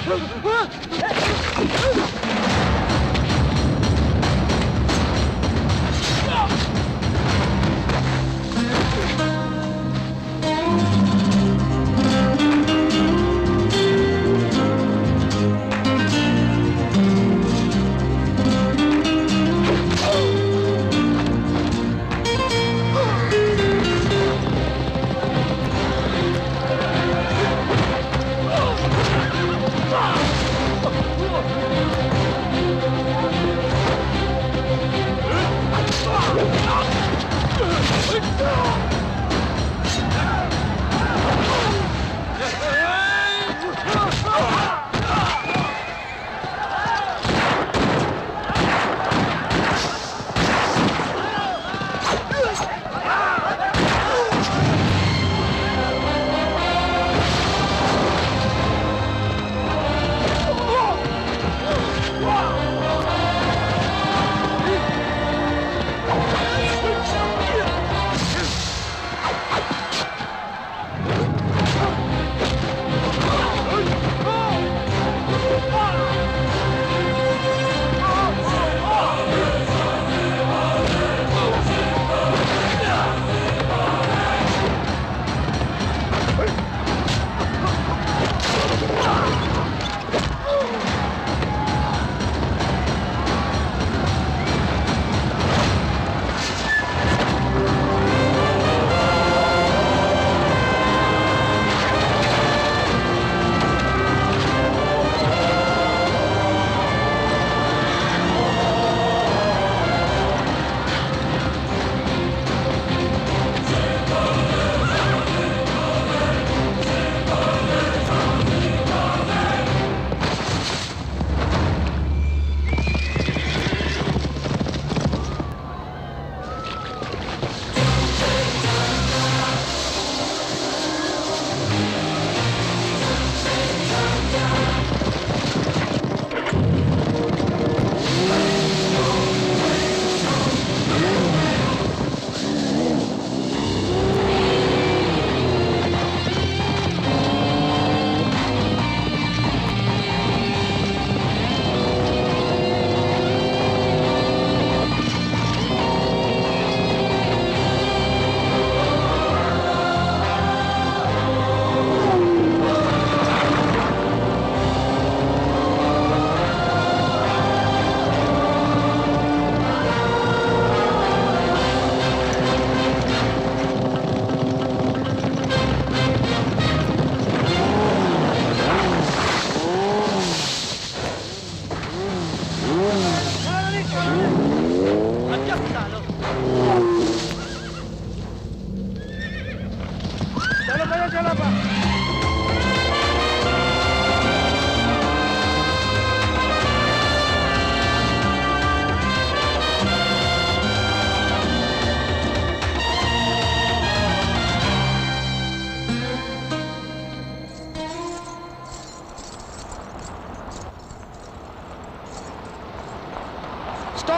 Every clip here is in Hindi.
Stop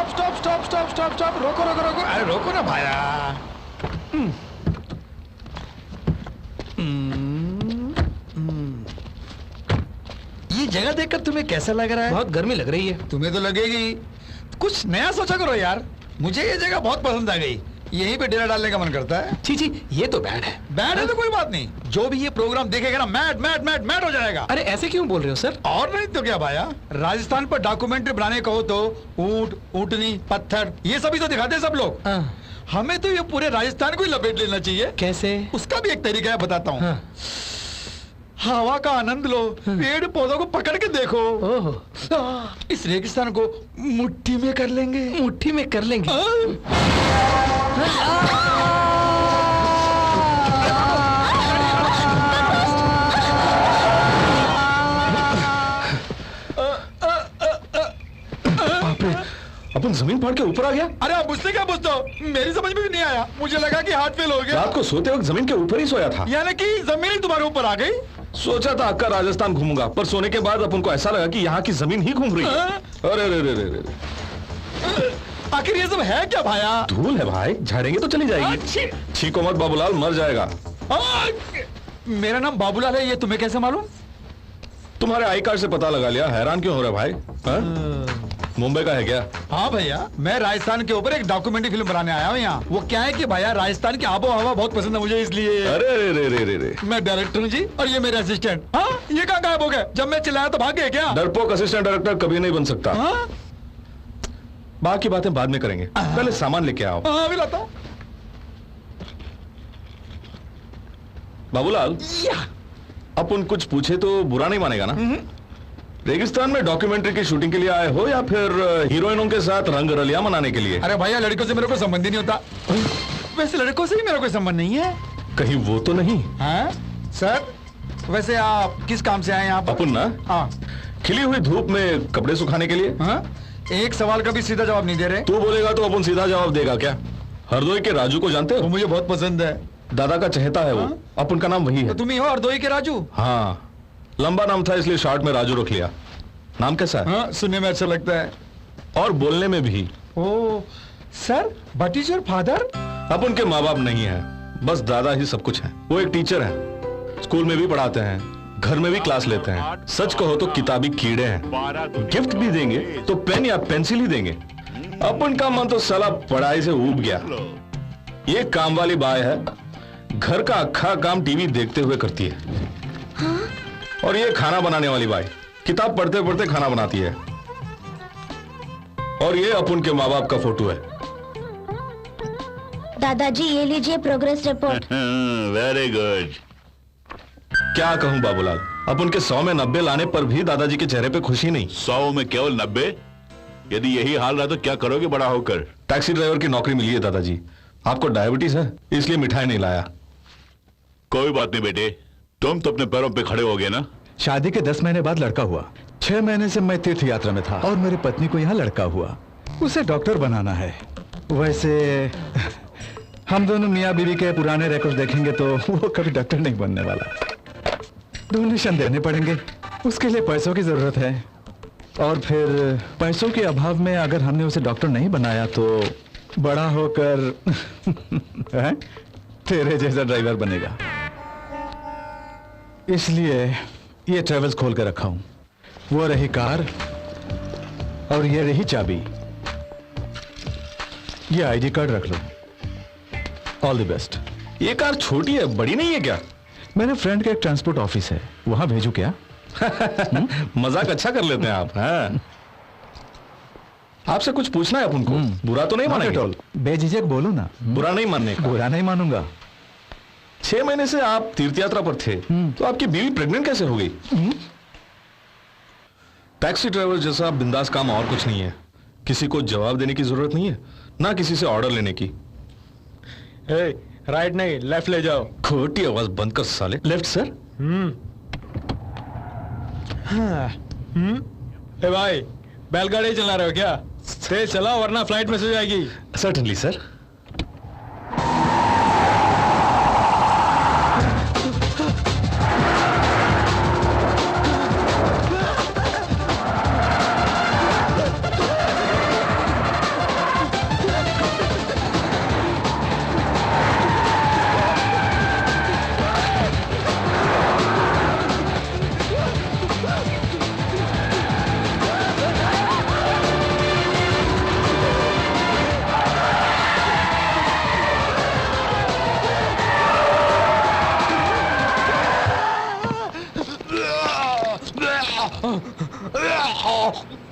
stop stop stop stop stop, रोको रोको रोको, अरे रोको ना भाया। ये जगह देखकर तुम्हें कैसा लग रहा है? बहुत गर्मी लग रही है। तुम्हें तो लगेगी, कुछ नया सोचा करो यार। मुझे ये जगह बहुत पसंद आ गई, यहीं पे डेरा डालने का मन करता है। छी छी, ये तो बैड है। बैड है तो कोई बात नहीं, जो भी ये प्रोग्राम देखेगा ना मैड मैड मैड मैड हो जाएगा। अरे ऐसे क्यों बोल रहे हो सर? और नहीं तो क्या भाया, राजस्थान पर डॉक्यूमेंट्री बनाने कहो तो ऊंट, ऊंटनी, पत्थर, ये सभी तो दिखाते हैं सब लोग। हमें तो ये पूरे राजस्थान को ही लपेट लेना चाहिए। कैसे? उसका भी एक तरीका है, बताता हूँ। हवा का आनंद लो, पेड़ पौधों को पकड़ के देखो। इस रेगिस्तान को मुट्ठी में कर लेंगे। मुट्ठी में कर लेंगे? अपन जमीन फाड़ के ऊपर आ गया। अरे आप मुझसे क्या पूछते हो? मेरी समझ में भी नहीं आया, मुझे लगा कि हार्ट फेल हो गया। रात को सोते वक्त जमीन के ऊपर ही सोया था। यानी कि जमीन ही तुम्हारे ऊपर आ गई। सोचा था अक्का राजस्थान घूमूंगा, पर सोने के बाद अपन को ऐसा लगा कि यहाँ की जमीन ही घूम रही है। अरे अरे अरे अरे, आखिर ये सब है क्या भाया? धूल है भाई, झाड़ेंगे तो चली जाएगी। छीको मत बाबूलाल, मर जाएगा। मेरा नाम बाबूलाल है, ये तुम्हें कैसे मालूम? तुम्हारे आई कार्ड से पता लगा लिया, हैरान क्यों हो रहा भाई? हाँ? मुंबई का है क्या? हाँ भैया, मैं राजस्थान के ऊपर एक डॉक्यूमेंट्री फिल्म बनाने आया हूँ यहाँ। वो क्या है कि भैया राजस्थान की आबो हवा बहुत पसंद है मुझे, इसलिए। अरे रे रे रे रे रे। मैं डायरेक्टर हूँ जी, और ये मेरे असिस्टेंट। हाँ, ये कहाँ गायब हो गए? जब मैं चिल्लाया तो भाग गए क्या? डरपोक असिस्टेंट डायरेक्टर कभी नहीं बन सकता। हाँ? बाकी बातें बाद में करेंगे, पहले सामान लेके आओ। हाँ, अभी लाता हूँ। बाबूलाल, अपन कुछ पूछे तो बुरा नहीं मानेगा ना? रेगिस्तान में डॉक्यूमेंट्री की शूटिंग के लिए आए हो या फिर हीरोइनों के साथ रंग रलिया मनाने के लिए? अरे भैया, लड़कों से मेरे को संबंध ही नहीं होता। वैसे लड़कों से भी मेरा कोई संबंध नहीं है। कहीं वो तो नहीं? हाँ? सर, वैसे आप किस काम से आए यहाँ पर? अपन ना हाँ। खिली हुई धूप में कपड़े सुखाने के लिए। हाँ? एक सवाल का भी सीधा जवाब नहीं दे रहे। तू बोलेगा तो अपन सीधा जवाब देगा क्या? हरदोई के राजू को जानते वो हो? मुझे बहुत पसंद है। दादा का चहेता है वो। हाँ? अपन का नाम वही तो है। तुम ही हो हरदोई के राजू? हाँ, लंबा नाम था इसलिए शॉर्ट में राजू रख लिया। नाम कैसा है? हाँ, सुनने में अच्छा लगता है। और बोलने में भी। Oh sir, but is your father? अपन के माँ बाप नहीं है, बस दादा ही सब कुछ है। वो एक टीचर है, स्कूल में भी पढ़ाते हैं, घर में भी क्लास लेते हैं। सच कहो तो किताबी कीड़े हैं। गिफ्ट भी देंगे तो पेन या पेंसिल ही देंगे। अपन का मन तो साला पढ़ाई से ऊब गया। ये काम वाली बाई है, घर का अक्खा काम टीवी देखते हुए करती है। और ये खाना बनाने वाली बाई किताब पढ़ते पढ़ते खाना बनाती है। और ये अपन के माँ बाप का फोटो है। दादाजी ये लीजिए प्रोग्रेस रिपोर्ट। Very good. क्या कहूं बाबूलाल, अपन के 100 में 90 लाने पर भी दादाजी के चेहरे पे खुशी नहीं। 100 में केवल 90? यदि यही हाल रहा तो क्या करोगे बड़ा होकर? टैक्सी ड्राइवर की नौकरी मिली है दादाजी। आपको डायबिटीज है इसलिए मिठाई नहीं लाया। कोई बात नहीं बेटे, तुम तो अपने पैरों पे खड़े हो गए ना। शादी के 10 महीने बाद लड़का हुआ। 6 महीने से मैं तीर्थ यात्रा में था और मेरी पत्नी को यहाँ लड़का हुआ। उसे डॉक्टर बनाना है। वैसे हम दोनों मियाँ बीवी के पुराने रिकॉर्ड देखेंगे तो वो कभी डॉक्टर नहीं बनने वाला। डोनेशन देने पड़ेंगे, उसके लिए पैसों की जरूरत है। और फिर पैसों के अभाव में अगर हमने उसे डॉक्टर नहीं बनाया तो बड़ा होकर तेरे जैसा ड्राइवर बनेगा। इसलिए ये ट्रेवल्स खोल कर रखा हूं। वो रही कार और ये रही चाबी। ये आईडी कार्ड रख लो। All the best. ये कार छोटी है, बड़ी नहीं है क्या? मेरे फ्रेंड का एक ट्रांसपोर्ट ऑफिस है, वहां भेजू क्या? मजाक अच्छा कर लेते हैं आप। हाँ? आपसे कुछ पूछना है अपन को। बुरा तो नहीं मानेंगे? बेझिझक बोलो ना। बुरा नहीं मानने का। बुरा नहीं मानूंगा। 6 महीने से आप तीर्थ यात्रा पर थे तो आपकी बीवी प्रेग्नेंट कैसे हो गई? टैक्सी ड्राइवर जैसा बिंदास काम और कुछ नहीं है। किसी को जवाब देने की जरूरत नहीं है, ना किसी से ऑर्डर लेने की। राइट नहीं, लेफ्ट ले जाओ। खोटी आवाज बंद कर साले। Left sir. ए भाई, बैलगाड़ी चला रहे हो क्या? तेज चलाओ वरना फ्लाइट मिस हो जाएगी। Certainly sir.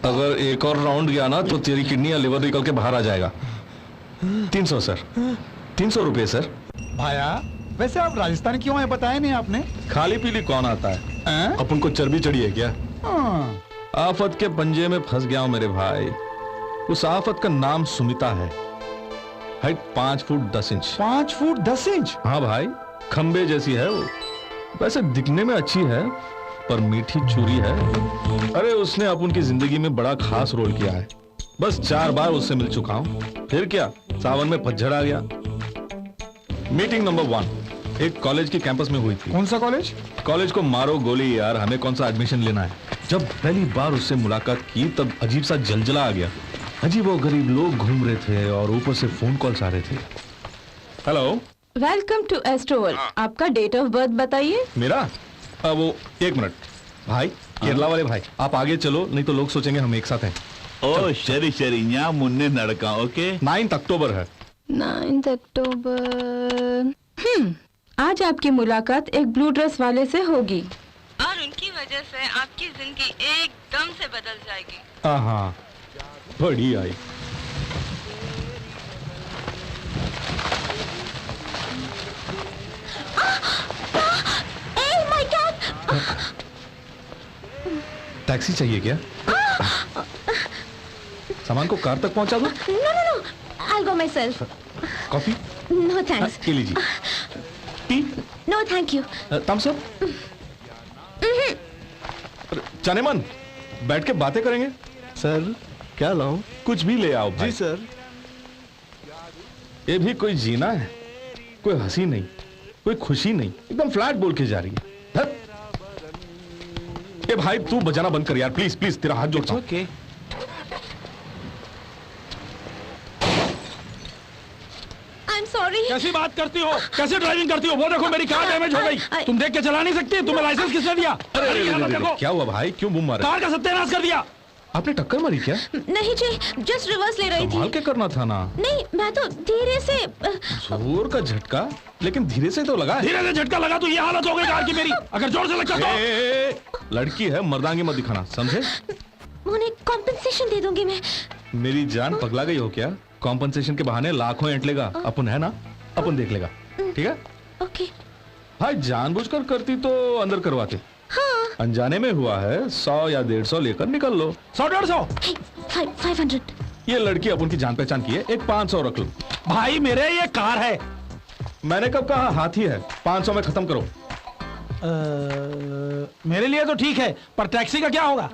अगर एक और राउंड गया ना तो तेरी किडनी या लिवर निकल के बाहर आ जाएगा। 300 सर। 300 रुपए सर। भाया, वैसे आप राजस्थान क्यों आए बताया नहीं आपने? खाली पीली कौन आता है? हैं? अपन को चर्बी चढ़ी है क्या? हाँ। आफत के पंजे में फंस गया हूं मेरे भाई। उस आफत का नाम सुमिता है। Height 5 foot 10 inch. 5 foot 10 inch? हाँ भाई, खंबे जैसी है वो। वैसे दिखने में अच्छी है पर मीठी चूरी है। अरे उसने अपन की जिंदगी में बड़ा खास रोल किया है। बस 4 बार उससे मिल चुका हूं। फिर क्या, सावन में पतझड़ आ गया। मीटिंग नंबर 1 एक कॉलेज के कैंपस में हुई थी। कौन सा कॉलेज? कॉलेज को मारो गोली यार, हमें कौन सा एडमिशन लेना है। जब पहली बार उससे मुलाकात की तब अजीब सा जलजला आ गया। अजीब वो गरीब लोग घूम रहे थे और ऊपर से फोन कॉल्स आ रहे थे। Hello, welcome to Astroworld. आपका डेट ऑफ बर्थ बताइए। मेरा वो 1 मिनट। भाई केरला वाले भाई, आप आगे चलो, नहीं तो लोग सोचेंगे हम एक साथ हैं। ओ शरी शरी यहाँ मुन्ने नड़का ओके 9 अक्टूबर है। 9 अक्टूबर। आज आपकी मुलाकात एक ब्लू ड्रेस वाले से होगी और उनकी वजह से आपकी जिंदगी एकदम से बदल जाएगी। हाँ, बड़ी आई। टैक्सी चाहिए क्या? सामान को कार तक पहुंचा दो। No. I'll go myself. Coffee? No thanks. ये लीजिए। Tea? No thank you. Thums Up? जाने मन, बैठ के बातें करेंगे। सर क्या लाऊं? कुछ भी ले आओ भाई। जी सर। ये भी कोई जीना है? कोई हंसी नहीं, कोई खुशी नहीं, एकदम फ्लैट बोल के जा रही है। धत। ए भाई तू बजाना बंद कर यार, प्लीज प्लीज, तेरा हाथ जोड़ता हूं। ओके। I'm sorry. कैसी बात करती हो, कैसे ड्राइविंग करती हो? वो देखो मेरी कार डैमेज हो गई। तुम देख के चला नहीं सकती? तुम्हें लाइसेंस किसने दिया? अरे यहाँ मत देखो। क्या हुआ भाई, क्यों बूम मारे? कार का सत्यानाश कर दिया। आपने टक्कर मारी क्या? नहीं जी, जस्ट रिवर्स ले रही संभाल थी। के करना था ना। नहीं, मैं तो धीरे से जोर का झटका, लेकिन धीरे से तो लगा है। धीरे से झटका लगा तो ये हालत हो गई कार की मेरी। अगर जोर से लगता तो लड़की है, मर्दांगी मत दिखाना, समझे? उन्हें कॉम्पेंसेशन दे दूंगी मैं। मेरी जान पगला गई हो क्या? कॉम्पनसेशन के बहाने लाखों एंट लेगा, अपन है ना, अपन देख लेगा, ठीक है? ओके। भाई जानबूझकर करती तो अंदर करवाते। हाँ। अनजाने में हुआ है, 100 या 150 लेकर निकल लो। 100-150। Hey, 500. ये लड़की अपन की जान पहचान की है, एक 500 रख लो। भाई मेरे ये कार है। मैंने कब कहा हाथी है? 500 में खत्म करो। मेरे लिए तो ठीक है, पर टैक्सी का क्या होगा?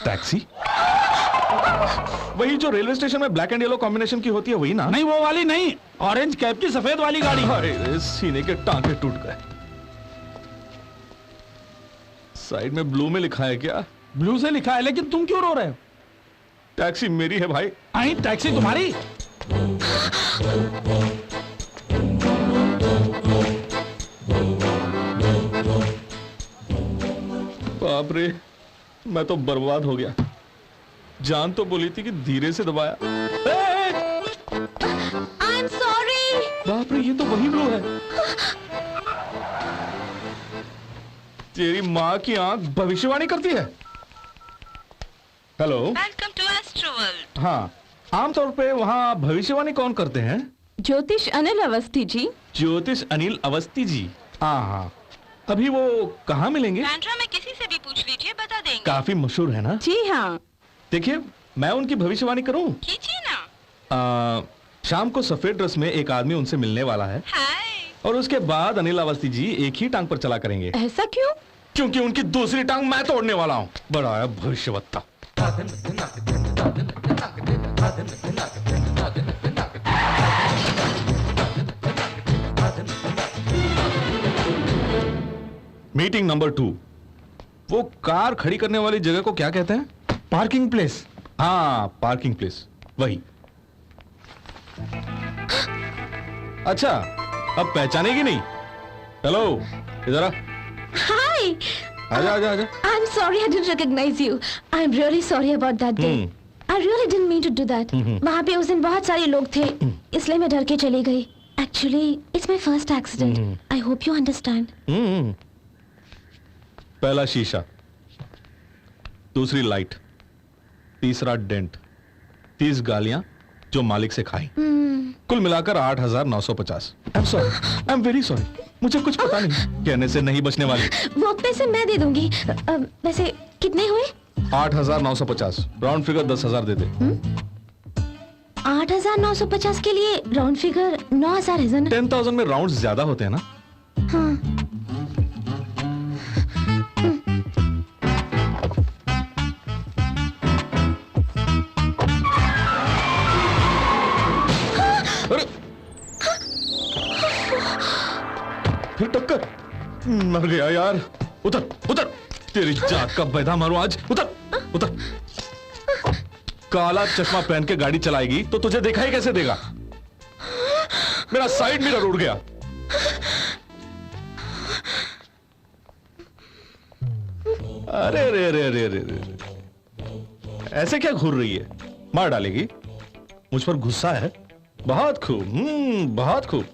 टैक्सी? वही जो रेलवे स्टेशन में ब्लैक एंड येलो कॉम्बिनेशन की होती है, वही ना? नहीं वो वाली नहीं, ऑरेंज कैप की सफेद वाली गाड़ी। अरे सीने के टांके टूट गए। साइड में ब्लू में लिखा है क्या? ब्लू से लिखा है, लेकिन तुम क्यों रो रहे हो? टैक्सी मेरी है भाई। आई टैक्सी तुम्हारी? बाप रे, मैं तो बर्बाद हो गया। जान तो बोली थी कि धीरे से दबाया। I'm sorry. बाप रे, ये तो वही ब्लू है। तेरी माँ की आंख भविष्यवाणी करती है। Hello, welcome to Astroworld. हाँ, आमतौर पे वहाँ भविष्यवाणी कौन करते हैं? ज्योतिष अनिल अवस्थी जी। ज्योतिष अनिल अवस्थी जी। हाँ, अभी वो कहाँ मिलेंगे? बैंड्रा में किसी से भी पूछ लीजिए, बता देंगे। काफी मशहूर है ना? जी हाँ। देखिए, मैं उनकी भविष्यवाणी करूं? कीजिए ना। शाम को सफेद ड्रेस में एक आदमी उनसे मिलने वाला है, हाय। और उसके बाद अनिल अवस्थी जी एक ही टांग पर चला करेंगे। ऐसा क्यों? क्योंकि उनकी दूसरी टांग मैं तोड़ने वाला हूँ। बड़ा है भविष्यवक्ता। Meeting number 2। वो कार खड़ी करने वाली जगह को क्या कहते हैं? Parking place. हाँ, पार्किंग प्लेस, वही। अच्छा, अब पहचानेगी नहीं? हेलो, इधर आ। Hi. आजा आजा आजा। I'm sorry I didn't recognize you. I'm really sorry about that day. I really didn't mean to do that. वहाँ पे उस दिन बहुत सारे लोग थे, इसलिए मैं डर के चली गई. Actually, it's my first accident. I hope you understand. पहला शीशा, दूसरी लाइट, तीसरा डेंट, 30 गालियां जो मालिक से खाई। कुल मिलाकर 8,950। I'm sorry, I'm very sorry. मुझे कुछ पता नहीं, कहने से नहीं बचने वाली। वो पैसे मैं दे दूंगी. वैसे कितने हुए? 8,950। राउंड फिगर 10,000 दे दे। 8,950 के लिए राउंड फिगर 9,000 है ना? 10,000 में राउंड ज्यादा होते हैं ना? हाँ. अरे फिर टक्कर, मर गया यार। उतर उतर, तेरी जात का बैधा मारो आज। उतर उतर। काला चश्मा पहन के गाड़ी चलाएगी तो तुझे दिखाई कैसे देगा? मेरा साइड मिरर उड़ गया। अरे अरे अरे अरे अरे अरे, ऐसे क्या घूर रही है? मार डालेगी? मुझ पर गुस्सा है? बहुत खूब, बहुत खूब।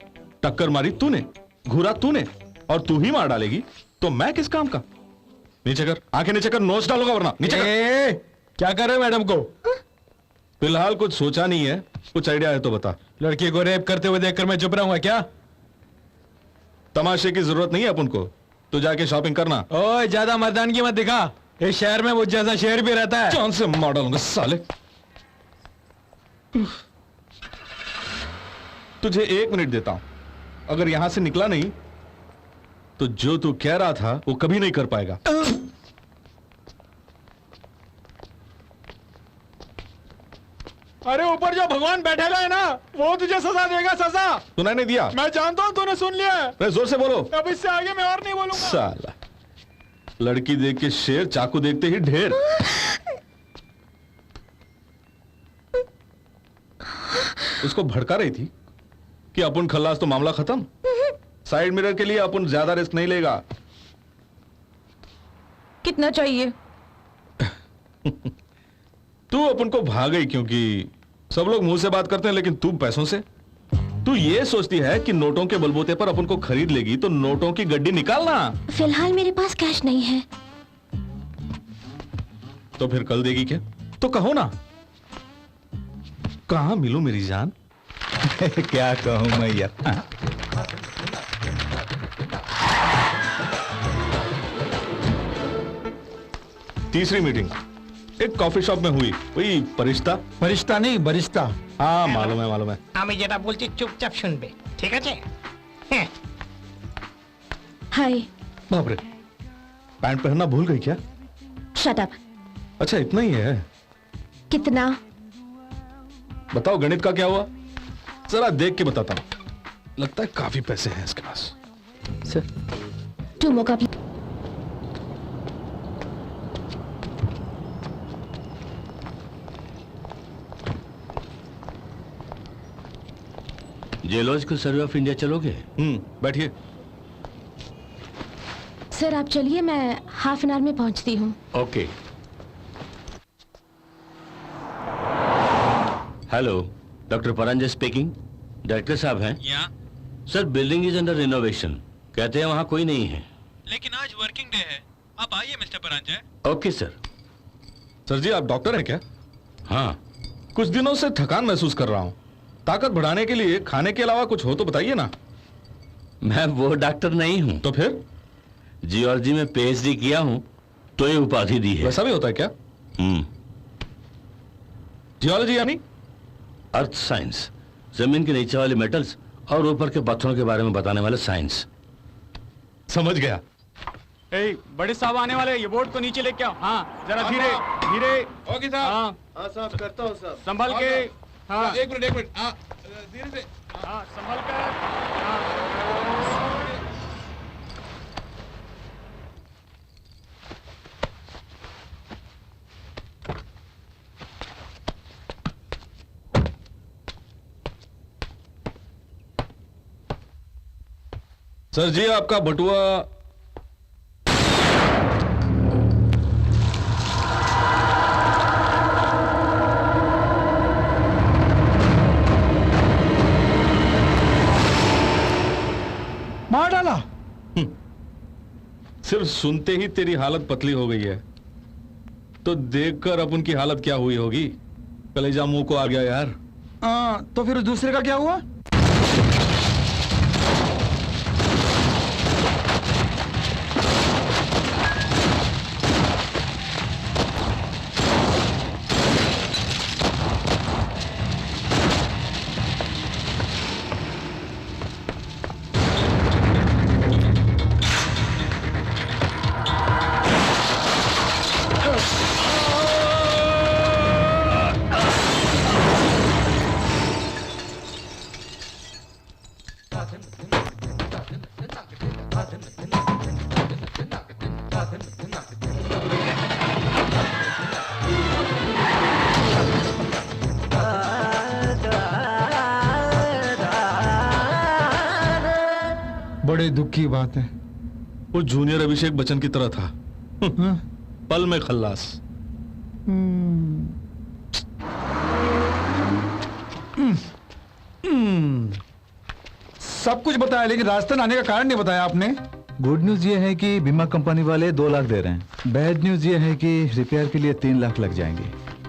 टक्कर मारी तूने, घूरा तूने, और तू ही मार डालेगी तो मैं किस काम का? नीचे कर, आंखें नीचे कर, नोच डालूंगा वरना। नीचे कर। क्या कर रहे हो मैडम को? फिलहाल कुछ सोचा नहीं है, कुछ आइडिया है तो बता। लड़की को रेप करते हुए देखकर मैं चुप रहूंगा क्या? तमाशे की जरूरत नहीं है अपन को, तो जाके शॉपिंग करना। ओए ज्यादा मर्दानगी मत दिखा, इस शहर में मुझ जैसा शेर भी रहता है। जान से मार डालूंगा साले। तुझे 1 मिनट देता हूं, अगर यहां से निकला नहीं तो जो तू कह रहा था वो कभी नहीं कर पाएगा। अरे ऊपर जो भगवान बैठेगा है ना, वो तुझे सजा देगा, सजा। तूने नहीं दिया? मैं जानता हूं तूने सुन लिया है। अरे जोर से बोलो। अब इससे आगे मैं और नहीं बोलूंगा। साला, लड़की देख के शेर, चाकू देखते ही ढेर। उसको भड़का रही थी कि अपन खल्लास तो मामला खत्म। साइड मिरर के लिए अपन ज्यादा रिस्क नहीं लेगा। कितना चाहिए? तू अपन को भाग गई क्योंकि सब लोग मुंह से बात करते हैं, लेकिन तू पैसों से। तू ये सोचती है कि नोटों के बलबूते पर अपन को खरीद लेगी, तो नोटों की गड्डी निकालना। फिलहाल मेरे पास कैश नहीं है। तो फिर कल देगी क्या? तो कहो ना। कहां मिलूं मेरी जान? क्या कहूं मैं यार। तीसरी मीटिंग एक कॉफी शॉप में हुई, वही परिश्ता। फरिश्ता नहीं, बरिश्ता। हाँ मालूम है, मालूम है। আমি যেটা বলছি চুপচাপ শুনবে, ঠিক আছে? হ্যাঁ। हाय। बाप रे, पैंट पहनना भूल गई क्या? Shut up. अच्छा इतना ही है? कितना? बताओ गणित का क्या हुआ? जरा देख के बताता हूं। लगता है काफी पैसे हैं इसके पास। Sir 2 more cup. Geological survey of India चलोगे? बैठिए। सर आप चलिए, मैं हाफ एन आवर में पहुंचती हूँ। Okay. Hello, doctor Paranjay speaking. Director साहब हैं? या sir building is under renovation, कहते हैं वहां कोई नहीं है। लेकिन आज वर्किंग डे है, आप आइए mister Paranjay. Okay sir. Sir ji आप डॉक्टर हैं क्या? हाँ, कुछ दिनों से थकान महसूस कर रहा हूं। ताकत बढ़ाने के लिए खाने के अलावा कुछ हो तो बताइए ना। मैं वो डॉक्टर नहीं हूं। तो फिर? जियोलॉजी में पीएचडी किया हूं तो ये उपाधि दी है। वैसा भी होता है क्या? जियोलॉजी यानी? अर्थ साइंस, जमीन के नीचे वाले मेटल्स और ऊपर के पत्थरों के बारे में बताने वाले साइंस। समझ गया। बड़े साहब आने वाले, ये बोर्ड को नीचे लेके आओ। हाँ जरा धीरे धीरे। ओके साहब। हाँ साहब, करता हूँ साहब। संभल के। हाँ एक मिनट। धीरे से। हाँ संभल कर। सर जी आपका बटुआ। मार डाला। सिर्फ सुनते ही तेरी हालत पतली हो गई है, तो देखकर अपन की हालत क्या हुई होगी? कलेजा मुंह को आ गया यार। तो फिर दूसरे का क्या हुआ? बड़े दुख की बात है। वो जूनियर अभिषेक बच्चन की तरह था। पल में खल्लास। सब कुछ बताया लेकिन राजस्थान आने का कारण नहीं बताया आपने। गुड न्यूज ये है कि बीमा कंपनी वाले 2 लाख दे रहे हैं। बैड न्यूज ये है कि रिपेयर के लिए 3 लाख लग जाएंगे।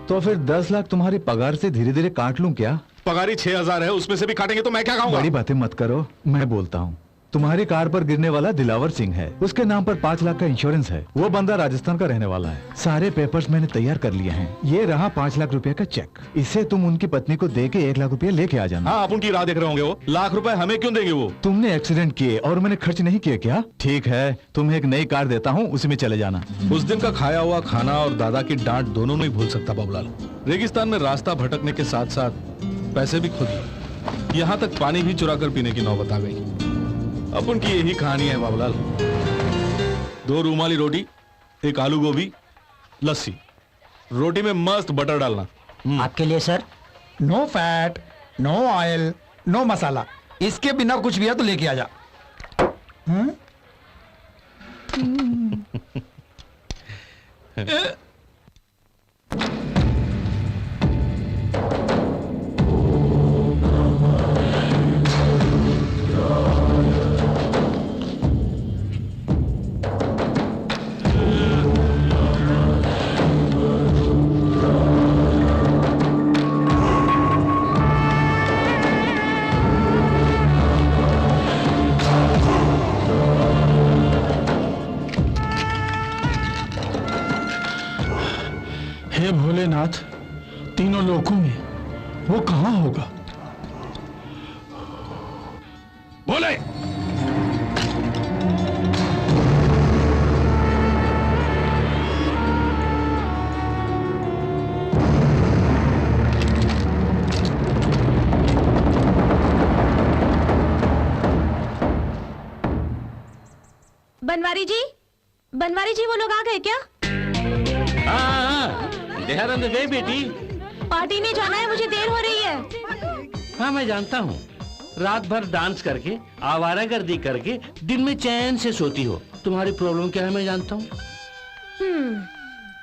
तो फिर 10 लाख तुम्हारी पगार से धीरे धीरे काट लूं क्या? पगारी 6,000 है, उसमें से भी काटेंगे तो मैं क्या खाऊंगा? बड़ी बातें मत करो, मैं बोलता हूँ। तुम्हारी कार पर गिरने वाला दिलावर सिंह है, उसके नाम पर 5 लाख का इंश्योरेंस है। वो बंदा राजस्थान का रहने वाला है। सारे पेपर्स मैंने तैयार कर लिए हैं। ये रहा 5 लाख रुपए का चेक। इसे तुम उनकी पत्नी को दे के 1 लाख रुपए लेके आ जाना। हाँ, आप उनकी राह देख रहे होंगे। वो लाख रुपए हमें क्यों देंगे? वो तुमने एक्सीडेंट किए और मैंने खर्च नहीं किए क्या? ठीक है, तुम्हें एक नई कार देता हूँ, उसी में चले जाना। उस दिन का खाया हुआ खाना और दादा की डांट दोनों नहीं भूल सकता बाबूलाल। रेगिस्तान में रास्ता भटकने के साथ साथ पैसे भी खो दिए। यहाँ तक पानी भी चुरा कर पीने की नौबत आ गई। अब उनकी यही कहानी है बाबूलाल। 2 रूमाली रोटी, 1 आलू गोभी, लस्सी। रोटी में मस्त बटर डालना। आपके लिए sir. No fat, no oil, no masala. इसके बिना कुछ भी है तो लेके आ जा। हे भोलेनाथ, तीनों लोकों में वो कहां होगा? बोले। बनवारी जी वो लोग आ गए क्या? हाँ, देहाराम तो गई बेटी। पार्टी में जाना है, मुझे देर हो रही है। हाँ, मैं जानता हूँ। रात भर डांस करके, आवारागर्दी करके दिन में चैन से सोती हो। तुम्हारी प्रॉब्लम क्या है मैं जानता हूँ।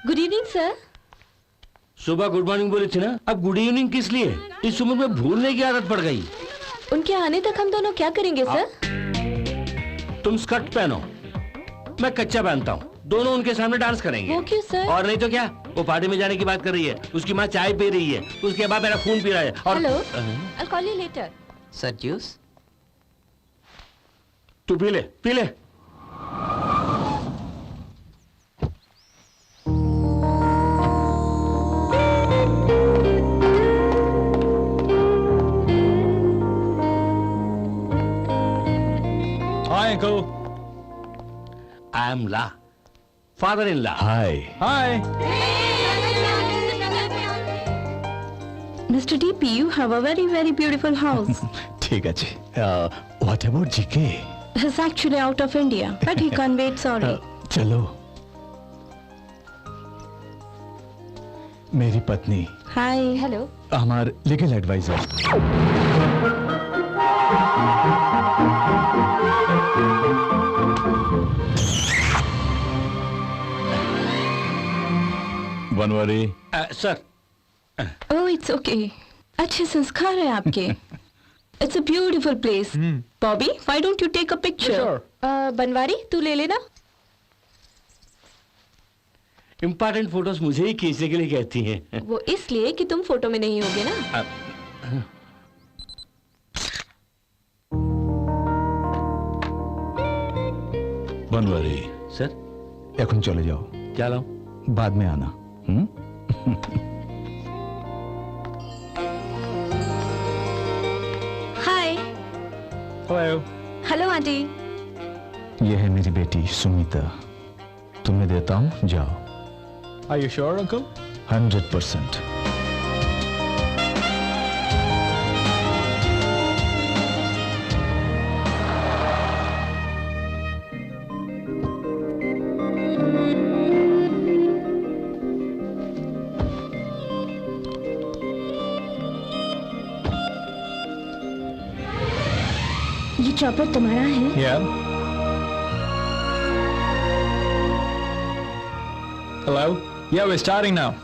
Good evening sir. सुबह गुड मॉर्निंग बोली थी ना, अब गुड इवनिंग किस लिए? इस उम्र में भूलने की आदत पड़ गई। उनके आने तक हम दोनों क्या करेंगे सर? तुम स्कर्ट पहनो, मैं कच्चा पहनता हूँ। दोनों उनके सामने डांस करेंगे। वो क्यों सर? और नहीं तो क्या, वो पार्टी में जाने की बात कर रही है। उसकी माँ चाय पी रही है, उसके बाद मेरा खून पी रहा है। और hello, I'll call you later. Sir juice. तू पी ले, पी ले। Hi uncle. I am law, father in law. Hi. Hi. Mr. DP, you have a very, very beautiful house. ठीक है जी। What about GK? He's actually out of India, but he can't wait, sorry. चलो। मेरी पत्नी, Hi. हेलो। हमार legal adviser. Banwari. Sir. Oh, it's okay. अच्छे संस्कार है आपके. It's a beautiful place. Bobby, why don't you take a picture? Banwari तू ले लेना। इम्पोर्टेंट फोटोज मुझे ही खींचने के लिए कहती हैं। वो इसलिए कि तुम फोटो में नहीं होगे ना। बनवारी, सर এখন चले जाओ। क्या लाऊं? बाद में आना। हाय। हेलो। Hello aunty. ये है मेरी बेटी सुमिता, तुम्हें देता हूँ, जाओ। Are you sure, uncle? 100%। ये चॉपर तुम्हारा है? Yeah. Hello? Yeah, we're starting now.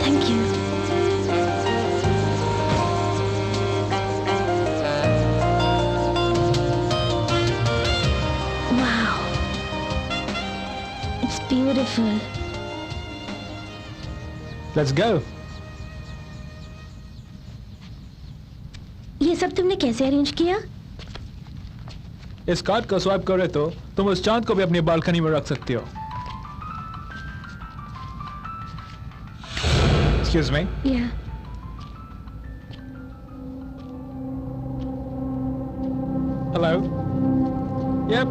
Thank you. Wow. It's beautiful. Let's go. ये सब तुमने कैसे अरेंज किया? इस कार्ड को स्वाइप करे तो तुम उस चांद को भी अपनी बालकनी में रख सकती हो. Excuse me. Yeah. Hello. Yep.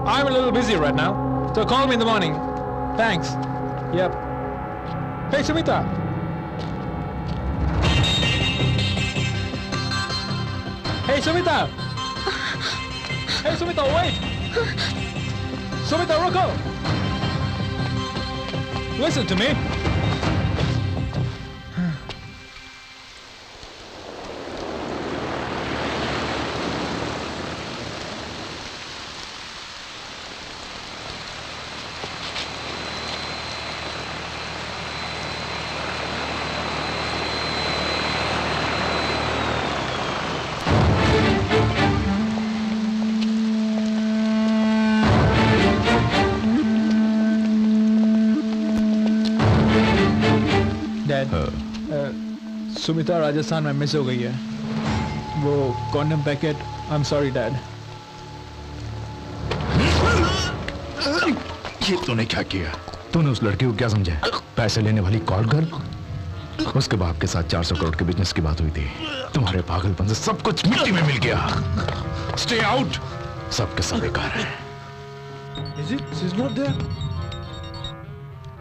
I'm a little busy right now, so call me in the morning. Thanks. Yep. Hey, Sumita. Hey, Sumita. Hey, Sumita, wait. Sumita, रुको. Listen to me. Dad Sumita Rajasthan में मिस हो गई है. वो condom packet. I am sorry dad. ये तूने क्या किया? तूने उस लड़की को क्या समझा? पैसे लेने वाली कॉल गर्ल? उसके बाप के साथ 400 करोड़ के बिजनेस की बात हुई थी. तुम्हारे पागलपन से सब कुछ मिट्टी में मिल गया. Stay out. सब के सब बेकार है.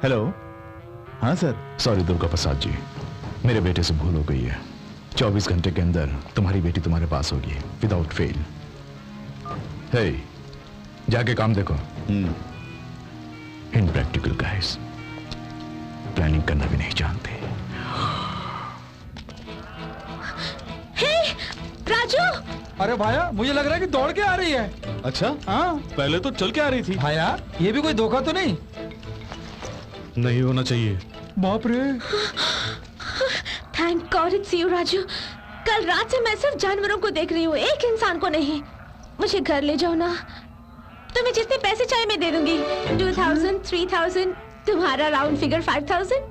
हेलो. हाँ सर. सॉरी दुर्गा प्रसाद जी, मेरे बेटे से भूल हो गई है. 24 घंटे के अंदर तुम्हारी बेटी तुम्हारे पास होगी विदाउट फेल. हे, जाके काम देखो. इनप्रैक्टिकल गाइस, प्लानिंग करना भी नहीं जानते. राजू. अरे भाया, मुझे लग रहा है कि दौड़ के आ रही है. अच्छा, हाँ. पहले तो चल के आ रही थी. भाया, ये भी कोई धोखा तो नहीं? नहीं होना चाहिए. बाप रे. Thank God it's you Raju. कल रात से मैं सिर्फ जानवरों को देख रही हूँ, एक इंसान को नहीं. मुझे घर ले जाओ ना. तुम्हें जितने पैसे चाहिए मैं दे दूंगी. 2000, 3000, तुम्हारा round figure 5000.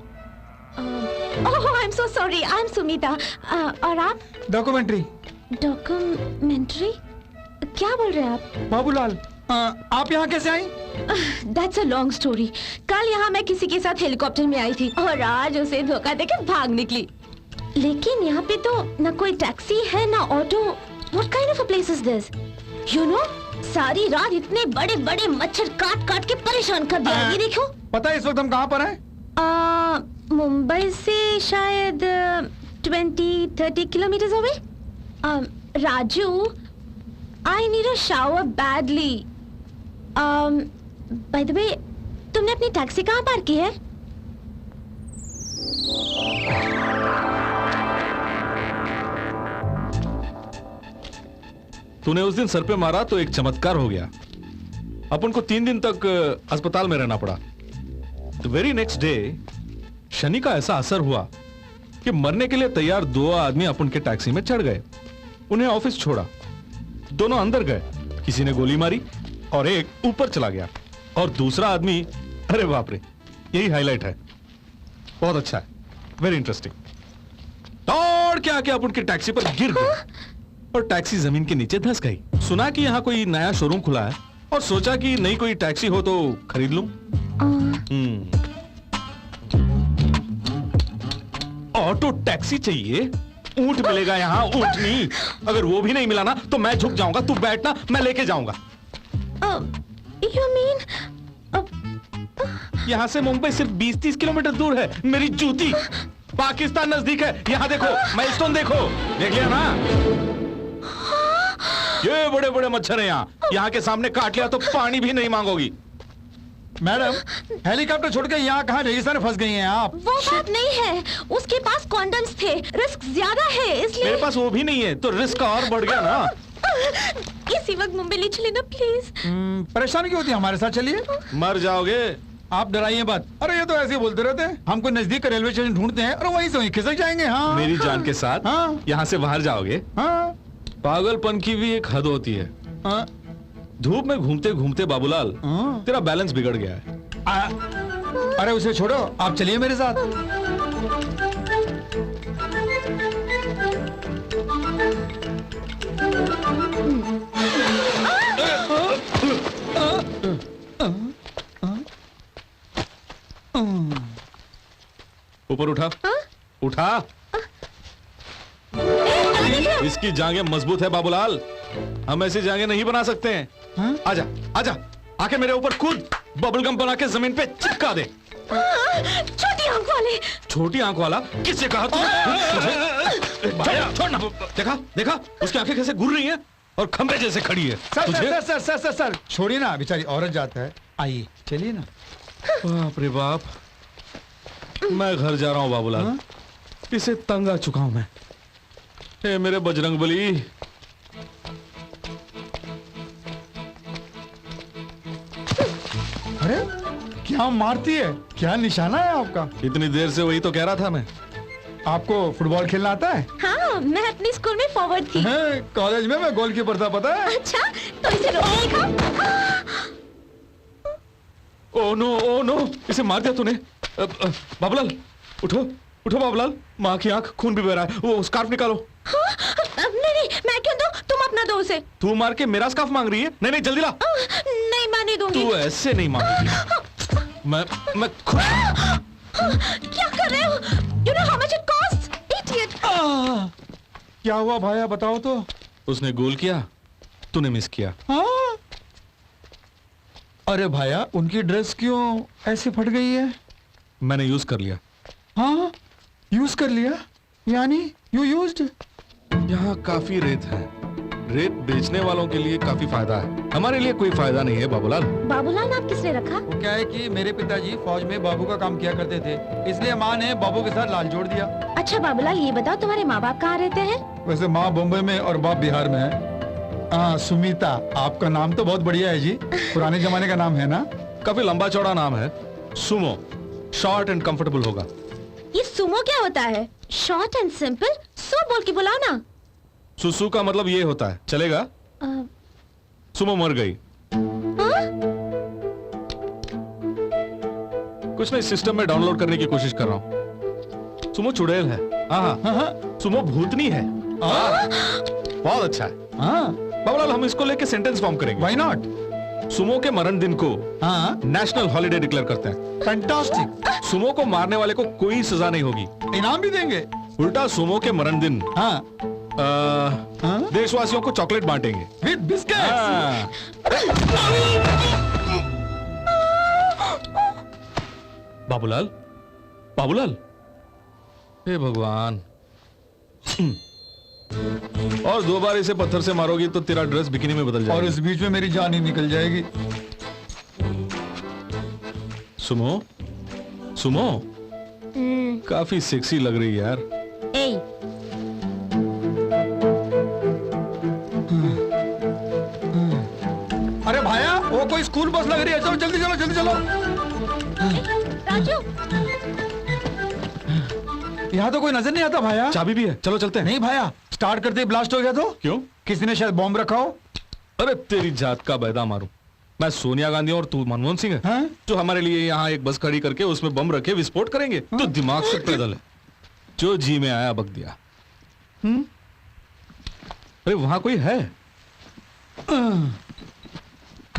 Oh, I am so sorry. I am Sumita. और आप? डॉक्यूमेंट्री. डॉक्यूमेंट्री? क्या बोल रहे हैं आप? बाबूलाल, आप यहाँ कैसे आई? That's a long story. कल यहाँ मैं किसी के साथ हेलीकॉप्टर में आई थी और आज उसे धोखा देकर भाग निकली. लेकिन यहाँ पे तो न कोई टैक्सी है न auto. What kind of a place is this? You know, सारी रात इतने बड़े बड़े मच्छर काट काट के परेशान कर दिया. ये देखो. पता है इस वक्त हम कहाँ पर हैं? मुंबई से शायद 20-30 kilometre away. Raju, I need a shower badly. By the way, तुमने अपनी टैक्सी कहाँ पार्क की है? तूने उस दिन सर पे मारा तो एक चमत्कार हो गया. अपन को 3 दिन तक अस्पताल में रहना पड़ा. The very next day Shani का ऐसा असर हुआ कि मरने के लिए तैयार 2 आदमी अपन के टैक्सी में चढ़ गए. उन्हें ऑफिस छोड़ा. दोनों अंदर गए. किसी ने गोली मारी और एक ऊपर चला गया और दूसरा आदमी, अरे बाप रे, यही हाईलाइट है. बहुत अच्छा है, वेरी इंटरेस्टिंग. दौड़ के आके अपन की टैक्सी पर गिर गया और टैक्सी जमीन के नीचे धंस गई. सुना कि यहाँ कोई नया शोरूम खुला है और सोचा कि नई कोई टैक्सी हो तो खरीद लूं. ऑटो टैक्सी चाहिए. ऊंट मिलेगा यहाँ, ऊंट नहीं. अगर वो भी नहीं मिला ना तो मैं झुक जाऊंगा. तू बैठना, मैं लेके जाऊंगा. You mean? यहाँ से मुंबई सिर्फ 20-30 किलोमीटर दूर है. मेरी जूती. पाकिस्तान नजदीक है, यहाँ देखो, माइलस्टोन देखो, देख लिया ना? ये बड़े बड़े मच्छर हैं यहाँ के सामने काट लिया तो पानी भी नहीं मांगोगी। मैडम, हेलीकॉप्टर छोड़ के यहाँ कहाँ रेगिस्तान में फंस गई हैं आप? वो बात नहीं है, उसके पास कॉन्डम्स थे, रिस्क ज्यादा है इसलिए। मेरे पास वो भी नहीं है तो रिस्क और बढ़ गया ना। इसी वक्त मुंबई ले चले ना प्लीज। परेशान क्यों होती है? हमारे साथ चलिए। मर जाओगे। आप डराइए मत। अरे ये तो ऐसे ही बोलते रहते हैं। हमको नजदीक का रेलवे स्टेशन ढूंढते हैं और वहीं से वहीं खिसक जाएंगे। हाँ मेरी जान के साथ हाँ यहाँ से बाहर जाओगे? हाँ पागलपन की भी एक हद होती है। हाँ धूप में घूमते घूमते बाबूलाल हाँ। तेरा बैलेंस बिगड़ गया है। अरे उसे छोड़ो, आप चलिए मेरे साथ। ऊपर उठा, उठा। इसकी जांघें मजबूत है बाबूलाल, हम ऐसी जांघें नहीं बना सकते हैं। हाँ? आजा आजा, आके मेरे ऊपर कूद, बबल गम बना के जमीन पे चिपका दे। छोटी आंख वाले। छोटी आंख वाला? किससे कहा तुझे? छोड़ना। देखा देखा उसकी आंखें कैसे घूर रही हैं और खंबे जैसे खड़ी है। सर तुझे? Sir sir sir sir sir छोड़िए ना, बेचारी औरत जाता है। आइए चलिए ना। बाप रे बाप, मैं घर जा रहा हूँ बाबूलाल। हाँ? इसे तंग आ चुका हूं मैं। हे मेरे बजरंग बली। अरे क्या मारती है? क्या निशाना है आपका? इतनी देर से वही तो कह रहा था मैं। आपको फुटबॉल खेलना आता है? हाँ, मैं अपने स्कूल में फॉरवर्ड थी। कॉलेज में मैं गोलकीपर था, पता है? अच्छा, तो इसे रोकेगा? ओ नो, इसे मार दिया तूने। बाबूलाल उठो, उठो बाबूलाल, माँ की आंख खून भी बह रहा है। वो स्कार्फ निकालो। नहीं, मैं क्यों दूं? तुम अपना दो उसे। तू मार के मेरा स्कार्फ मांग रही है? नहीं जल्दी ला। नहीं, मैं नहीं दूंगी। तू ऐसे नहीं मांगेगी। मैं खुद। क्या कर रहे हो? You know how much it costs? Idiot! क्या हुआ भाया, बताओ तो। उसने गोल किया, तूने मिस किया। हाँ? अरे भाया, उनकी ड्रेस क्यों ऐसे फट गई है? मैंने यूज कर लिया। हाँ, यूज कर लिया? यानी यू यूज्ड? यहाँ काफी रेत है, रेत बेचने वालों के लिए काफी फायदा है, हमारे लिए कोई फायदा नहीं है बाबूलाल। बाबूलाल नाम किसने रखा? वो क्या है कि मेरे पिताजी फौज में बाबू का काम किया करते थे, इसलिए माँ ने बाबू के साथ लाल जोड़ दिया। अच्छा बाबूलाल, ये बताओ तुम्हारे माँ बाप कहाँ रहते हैं? वैसे माँ बॉम्बे में और बाप बिहार में है। हाँ सुमीता, आपका नाम तो बहुत बढ़िया है जी, पुराने जमाने का नाम है ना? काफी लंबा चौड़ा नाम है, सुमो, शॉर्ट एंड कंफर्टेबल होगा। ये सुमो क्या होता है? शॉर्ट एंड सिंपल, सो बोल के बुलाओ ना। सुसु का मतलब ये होता है, चलेगा? सुमो मर गई। कुछ नहीं, सिस्टम में डाउनलोड करने की कोशिश कर रहा हूँ। सुमो चुड़ैल है। हाँ, सुमो भूतनी है। बहुत अच्छा है। बाबूलाल, हम इसको लेके सेंटेंस फॉर्म करेंगे। Why not? सुमो के मरण दिन को हाँ, नेशनल हॉलिडे डिक्लेयर करते हैं। फैंटास्टिक। सुमो को मारने वाले को कोई सजा नहीं होगी, इनाम भी देंगे। उल्टा सुमो के मरण दिन हाँ, देशवासियों को चॉकलेट बांटेंगे विद बिस्किट। बाबूलाल, बाबूलाल, हे भगवान। और 2 बार इसे पत्थर से मारोगी तो तेरा ड्रेस बिकिनी में बदल जाएगा। और इस बीच में मेरी जान ही निकल जाएगी। सुमो, सुमो, काफी सेक्सी लग रही है यार। अरे भाया, वो कोई स्कूल बस लग रही है, चलो जल्दी चलो, जल्दी चलो। राजू, यहाँ तो कोई नजर नहीं आता भाया। चाबी भी है, चलो चलते हैं। नहीं भाया, स्टार्ट करते ही ब्लास्ट हो गया तो? क्यों? किसी ने शायद बॉम्ब रखा हो। अरे तेरी जात का बैदा मारूं मैं? सोनिया गांधी और तू मनमोहन सिंह है हाँ? जो हमारे लिए यहाँ एक बस खड़ी करके उसमें बम रखे विस्फोट करेंगे? तो दिमाग से पैदल है, जो जी में आया बक दिया। अरे वहां कोई है?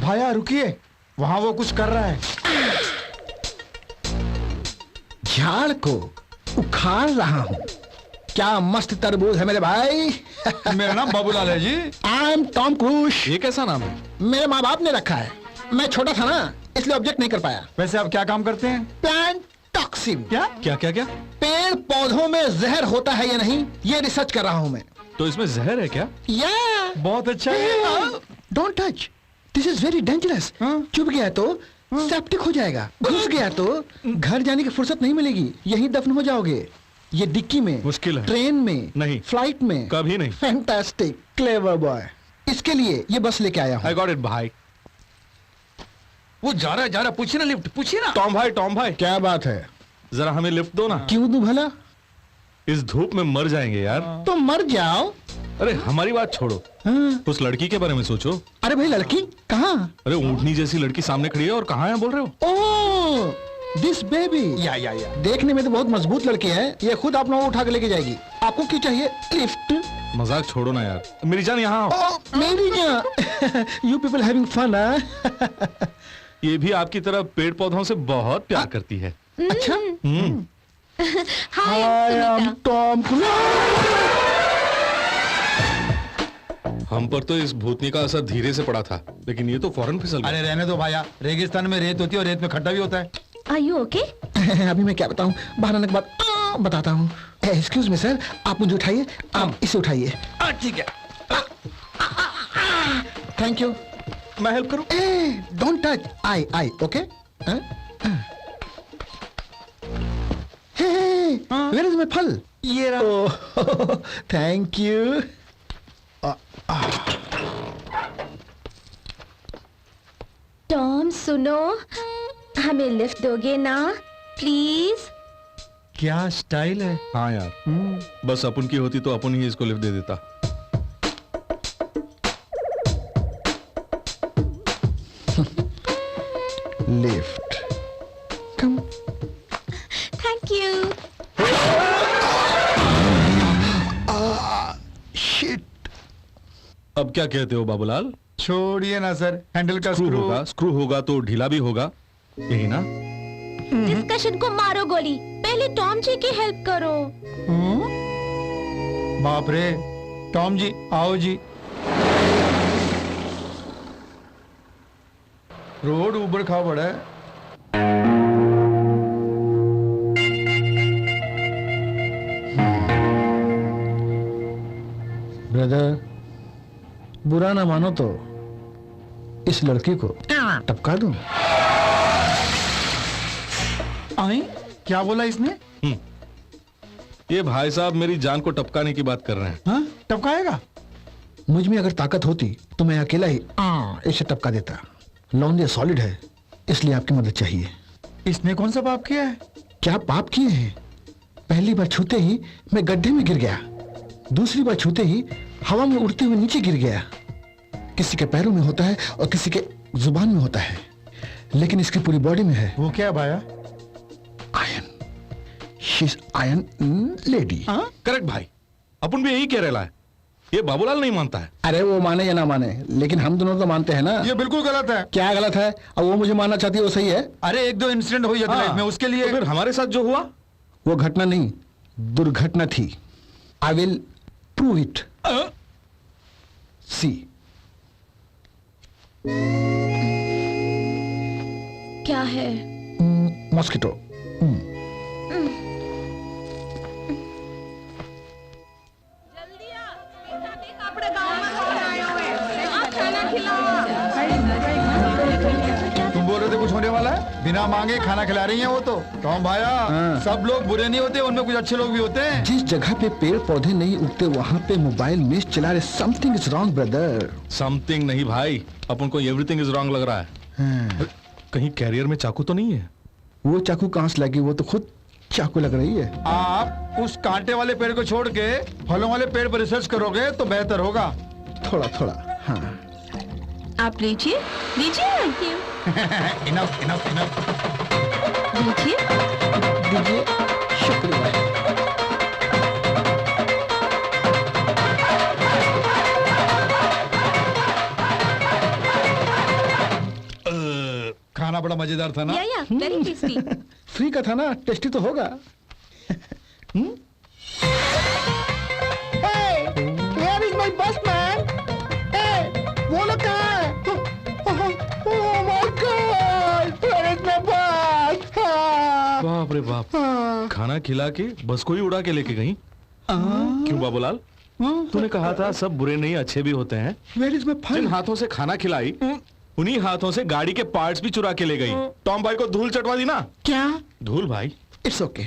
भाया रुकिए, वहां वो कुछ कर रहा है। झाड़ को उखाड़ रहा हूँ। क्या मस्त तरबूज है मेरे भाई। मेरा नाम बाबूलाल है ji. I am Tom Cruise. ये कैसा नाम है? मेरे माँ बाप ने रखा है, मैं छोटा था ना इसलिए ऑब्जेक्ट नहीं कर पाया। वैसे आप क्या काम करते हैं? Plant toxin. क्या? क्या क्या क्या? पेड़ पौधों में जहर होता है या नहीं, ये रिसर्च कर रहा हूं मैं। तो इसमें जहर है क्या? या बहुत अच्छा है। Don't touch, this is very dangerous. चुभ गया तो सेप्टिक हो जाएगा, घुस गया तो घर जाने की फुर्सत नहीं मिलेगी, यहीं दफन हो जाओगे। ये डिक्की में, मुश्किल है। ट्रेन में, नहीं। फ्लाइट में, कभी नहीं। Fantastic, clever boy. इसके लिए ये बस लेके आया हूं। आई गॉट इट भाई। वो जा रहा है, पूछिए ना लिफ्ट, पूछिए ना। टॉम भाई क्या बात है? जरा हमें लिफ्ट दो ना। क्यों दूं भला? इस धूप में मर जाएंगे यार। तो मर जाओ। अरे हमारी बात छोड़ो, हाँ। उस लड़की के बारे में सोचो। अरे भाई लड़की कहाँ? अरे ऊँटनी जैसी लड़की सामने खड़ी है और कहाँ है बोल रहे हो? ओह, दिस बेबी। या देखने में तो बहुत मजबूत लड़की है, ये खुद आप लोगों को उठा के लेके जाएगी। आपको क्या चाहिए? लिफ्ट? मजाक छोड़ो ना यार, मेरी जान यहाँ आओ। ओह, मेरी जान। You people having fun? ये भी आपकी तरह पेड़ पौधों से बहुत प्यार करती है। अच्छा। Hi I am Sunita. Tom Cruise. हम पर तो इस भूतनी का असर धीरे से पड़ा था, लेकिन ये तो फौरन फिसल गया। अरे रहने दो भाया, रेगिस्तान में रेत होती है और रेत में खड्डा भी होता है। Are you okay? अभी मैं क्या बताऊं, बाहर आने के बाद बताता हूँ। एक्सक्यूज मी सर, आप मुझे उठाइए, आप इसे उठाइए। ठीक है। Thank you. मैं हेल्प करूं? Don't touch. I okay. Where is my फल? ये रहा। Thank you. टॉम सुनो, हमें लिफ्ट दोगे ना प्लीज? क्या स्टाइल है। हाँ यार, बस अपन की होती तो अपन ही इसको लिफ्ट दे देता। Lift come. Thank you. Shit. अब क्या कहते हो बाबूलाल? छोड़िए ना सर, हैंडल का स्क्रू होगा तो ढीला भी होगा, यही ना? डिस्कशन को मारो गोली, पहले टॉम जी की हेल्प करो। बाप रे, टॉम जी आओ जी। रोड ऊबड़ खाबड़ है। ब्रदर, बुरा ना मानो तो इस लड़की को टपका दूं। आई क्या बोला इसने? ये भाई साहब मेरी जान को टपकाने की बात कर रहे हैं। हाँ टपकाएगा? मुझ में अगर ताकत होती तो मैं अकेला ही इसे टपका देता। लौंडे सॉलिड है, इसलिए आपकी मदद चाहिए। इसने कौन सा पाप किया है? क्या पाप किए हैं? पहली बार छूते ही मैं गड्ढे में गिर गया, दूसरी बार छूते ही हवा में उड़ते हुए नीचे गिर गया। किसी के पैरों में होता है और किसी के जुबान में होता है, लेकिन इसकी पूरी बॉडी में है। वो क्या है भाया? Iron. She is iron lady. Correct भाई, अपन भी यही कह रहे है। ये बाबूलाल नहीं मानता है। अरे वो माने या ना माने, लेकिन हम दोनों तो मानते हैं ना। ये बिल्कुल गलत है। क्या गलत है? अब वो मुझे मानना चाहती है, वो सही है। अरे एक दो इंसिडेंट हो जाते लाइफ में, उसके लिए तो फिर हमारे साथ जो हुआ वो घटना नहीं, दुर्घटना थी। I will prove it. See. क्या है? मॉस्किटो। तुम बोल रहे थे कुछ होने वाला है, बिना मांगे खाना खिला रही हैं वो तो। टॉम भाया, सब लोग बुरे नहीं होते, उनमें कुछ अच्छे लोग भी होते हैं। जिस जगह पे पेड़ पौधे नहीं उगते वहां पे मोबाइल मेज चला रहे। Something is wrong brother. Something नहीं भाई, अपन को एवरीथिंग इज रॉन्ग लग रहा है। कहीं कैरियर में चाकू तो नहीं है? वो चाकू कहां से लगी? वो तो खुद चाकू लग रही है। आप उस कांटे वाले पेड़ को छोड़ के फलों वाले पेड़ पर रिसर्च करोगे तो बेहतर होगा। थोड़ा थोड़ा। हाँ। आप लीजिए लीजिए इनफ इनफ इनफ। लीजिए। दीजिए। शुक्रिया। खाना बड़ा मजेदार था ना? या वेरी टेस्टी। फ्री का था ना, टेस्टी तो होगा। Where is my bus man? वो लोग कहाँ है? Oh my God! Where is my bus? बाप रे बाप, खाना खिला के बस को ही उड़ा के लेके गई। क्यों बाबूलाल, तूने कहा था सब बुरे नहीं अच्छे भी होते हैं। Where is my gin fun? हाथों से खाना खिलाई उन्हीं हाथों से गाड़ी के पार्ट्स भी चुरा के ले गई। टॉम भाई को धूल चटवा दी ना। क्या? धूल भाई, इट्स ओके।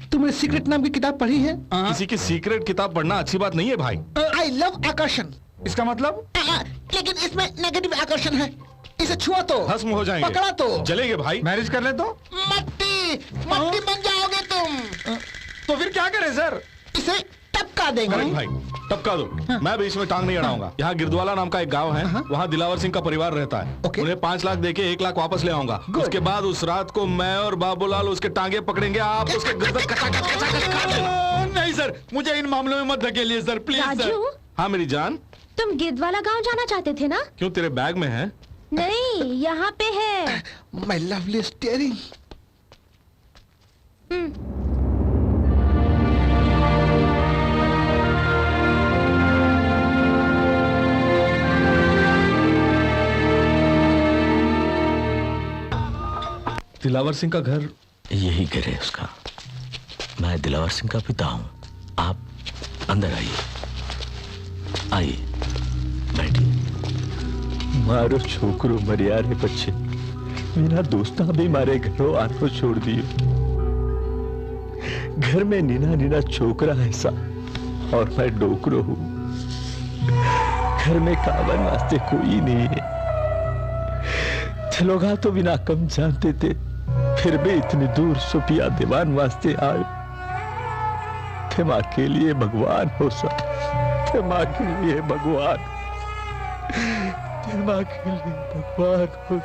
तुमने सीक्रेट नाम की किताब पढ़ी है? किसी की सीक्रेट किताब पढ़ना अच्छी बात नहीं है भाई। आई लव आकर्षण। इसका मतलब? लेकिन इसमें नेगेटिव आकर्षण है। इसे छुआ तो भस्म हो जाएंगे, पकड़ा तो जलेंगे भाई। मैरिज कर ले तो? मट्टी मट्टी बन जाओगे तुम। तो फिर क्या करें सर? इसे टपका देंगे। करेक्ट भाई, टपका दो। मैं भी इसमें टांग नहीं अड़ाऊंगा। यहाँ गिरदवाला नाम का एक गांव है, वहाँ दिलावर सिंह का परिवार रहता है। ओके। उन्हें 5 लाख देके 1 लाख वापस ले आऊंगा। उसके बाद उस रात को मैं और बाबूलाल उसके टांगे पकड़ेंगे, आप उसके गर्दन कचाकच कचाकच खा लेना। नहीं सर, मुझे इन मामलों में मत धकेलिए सर, प्लीज सर। राजू, हाँ मेरी जान। तुम गिद्ध वाला गांव जाना चाहते थे ना? क्यों, तेरे बैग में है? नहीं, यहाँ पे है। My lovely steering. Dilawar Singh का घर यही घर है उसका। मैं दिलावर सिंह का पिता हूँ। आप अंदर आइए, आइए, बैठिए। मारो छोकरो मरिया रे बच्चे, मेरा दोस्ता भी मारे घरों आनो छोड़ दियो। घर में नीना नीना छोकरा है सा और मैं डोकरो हूँ। घर में कावन वास्ते कोई नहीं है। चलोगा तो बिना कम जानते थे, फिर भी इतनी दूर सुपिया दीवान वास्ते आए। तुम के लिए भगवान हो सा, तुम के लिए भगवान, तुम के लिए भगवान हो।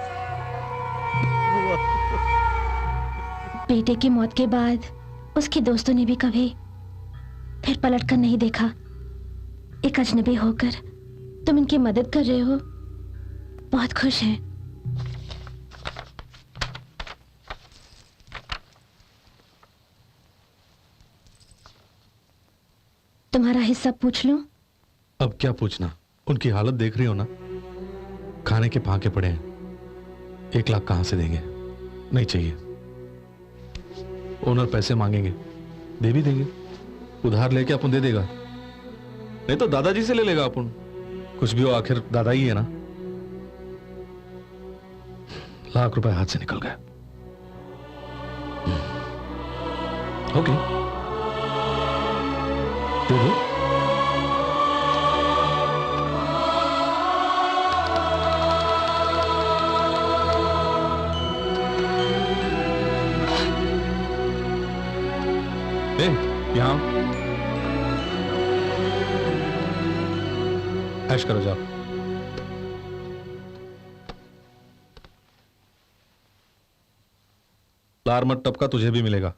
बेटे की मौत के बाद उसके दोस्तों ने भी कभी फिर पलट कर नहीं देखा। एक अजनबी होकर तुम इनकी मदद कर रहे हो, बहुत खुश हैं। तुम्हारा हिस्सा पूछ लूं? अब क्या पूछना, उनकी हालत देख रही हो ना, खाने के फाके पड़े हैं। 1 लाख कहां से देंगे? नहीं चाहिए। ओनर पैसे मांगेंगे, दे भी देंगे। उधार लेके अपन दे देगा, नहीं तो दादाजी से ले लेगा अपन। कुछ भी हो, आखिर दादा ही है ना। 1 लाख रुपए हाथ से निकल गया। ओके, दे दो। यहाँ ऐश करो, जाओ। लार मत टपका, तुझे भी मिलेगा।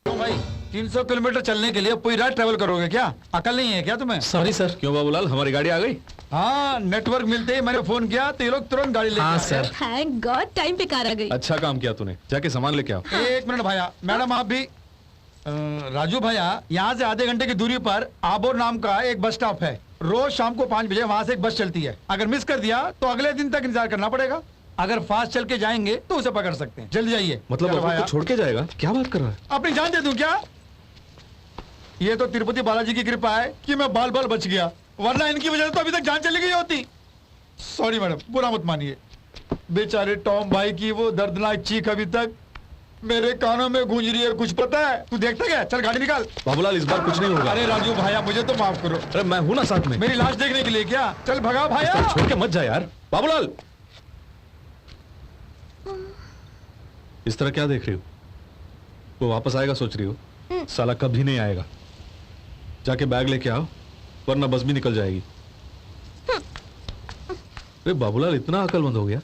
भाई 300 किलोमीटर चलने के लिए पूरी रात ट्रेवल करोगे क्या? अकल नहीं है क्या तुम्हें? Sorry sir. क्यों बाबूलाल, हमारी गाड़ी आ गई? हाँ, नेटवर्क मिलते ही मैंने फोन किया तो ये लोग तुरंत गाड़ी लेके हाँ आ गए। सर। थैंक गॉड, टाइम पे कार आ गई। अच्छा काम किया तूने, जाके सामान लेके आओ। एक मिनट भैया, मैडम आप भी। राजू भैया, यहाँ से आधे घंटे की दूरी पर आबोर नाम का एक बस स्टॉप है। रोज शाम को 5 बजे वहाँ से एक बस चलती है। अगर मिस कर दिया तो अगले दिन तक इंतजार करना पड़ेगा। अगर फास्ट चल के जाएंगे तो उसे पकड़ सकते हैं। जल्दी जाइए। मतलब चलो अपन भैया, को छोड़ के जाएगा? क्या बात कर रहा है? अपनी जान दे दूं क्या? ये तो तिरुपति बालाजी की कृपा है कि मैं बाल बाल बच गया, वरना इनकी वजह से तो अभी तक जान चली गई होती। सॉरी मैडम, बुरा मत मानिए। बेचारे टॉम भाई की वो दर्दनाक चीख अभी तक मेरे कानों में गूंज रही है। कुछ पता है? तू देखता क्या? चल गाड़ी निकाल। बाबूलाल, इस बार कुछ नहीं होगा। अरे राजू भाया, मुझे तो माफ करो। अरे मैं हूं ना साथ में। मेरी लाश देखने के लिए क्या? चल भगा भाया। इस तरह छोड़ के मत जा यार। बाबूलाल, इस तरह क्या देख रही हो? वो वापस आएगा सोच रही हो? साला कभी नहीं आएगा। जाके बैग लेके आओ, वरना बस भी निकल जाएगी। अरे बाबूलाल, इतना अकलमंद हो गया?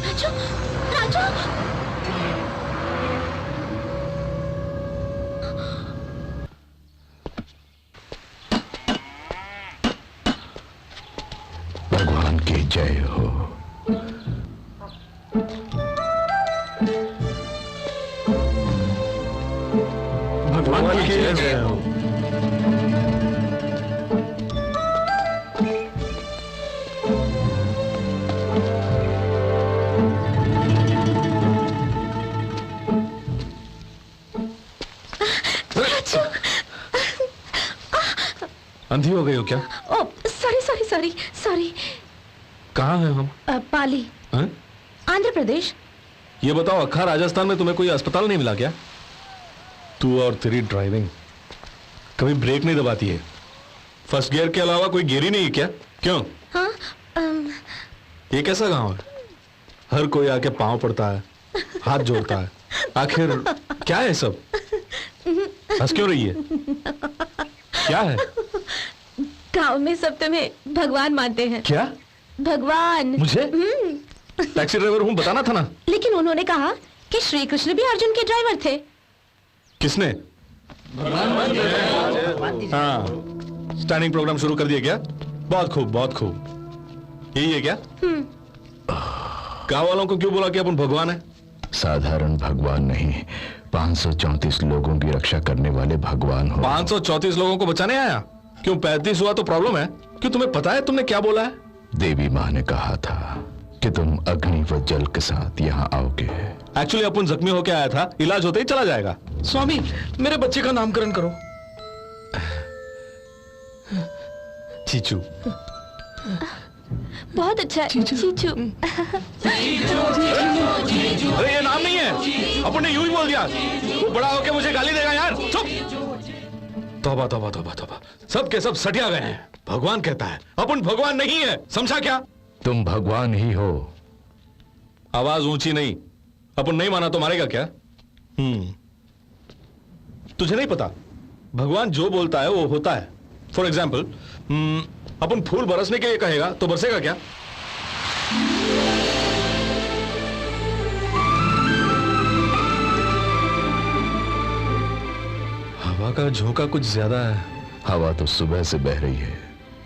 राजू, राजू, जय हो। भगवान की जय हो। अंधी हो गई हो क्या? ओ सॉरी सॉरी सॉरी सॉरी। कहाँ हैं हम? पाली, हैं? आंध्र प्रदेश। ये बताओ, अक्खा राजस्थान में तुम्हें कोई अस्पताल नहीं मिला क्या? तू और तेरी ड्राइविंग कभी ब्रेक नहीं दबाती है। फर्स्ट गियर के अलावा कोई गियर ही नहीं है क्या? क्यों? हाँ ये कैसा गांव है? हर कोई आके पांव पड़ता है, हाथ जोड़ता है। आखिर क्या है सब? हंस क्यों रही है? क्या है? गांव में सब तुम्हें भगवान मानते हैं। क्या? भगवान। मुझे? टैक्सी ड्राइवर हूं, बताना था ना। लेकिन उन्होंने कहा कि श्री कृष्ण भी अर्जुन के ड्राइवर थे। किसने? हाँ, स्टैंडिंग प्रोग्राम शुरू कर दिया क्या? बहुत खूब, बहुत खूब। यही है क्या? गांव वालों को क्यों बोला कि अपन भगवान है? साधारण भगवान नहीं, 534 लोगों की रक्षा करने वाले भगवान हो। 534 लोगों को बचाने आया? क्यों 35 हुआ तो प्रॉब्लम है? क्यों तुम्हें पता है तुमने क्या बोला है? देवी माँ ने कहा था कि तुम अग्नि व जल के साथ यहाँ आओगे। एक्चुअली अपन जख्मी होके आया था, इलाज होते ही चला जाएगा। स्वामी, मेरे बच्चे का नामकरण करो। चीचू। बहुत अच्छा है। चीचू। अरे ये नाम नहीं है, अपन ने यूं ही बोल दिया। वो बड़ा होके मुझे गाली देगा यार। चुप। तौबा तौबा तौबा तौबा, सब के सब सटिया गए हैं। भगवान कहता है, अपन भगवान नहीं है, समझा क्या? तुम भगवान ही हो। आवाज ऊंची नहीं। अपन नहीं माना तो मारेगा क्या? तुझे नहीं पता, भगवान जो बोलता है वो होता है। फॉर एग्जाम्पल, अपन फूल बरसने के लिए कहेगा तो बरसेगा क्या? हवा का झोंका कुछ ज्यादा है। हवा तो सुबह से बह रही है,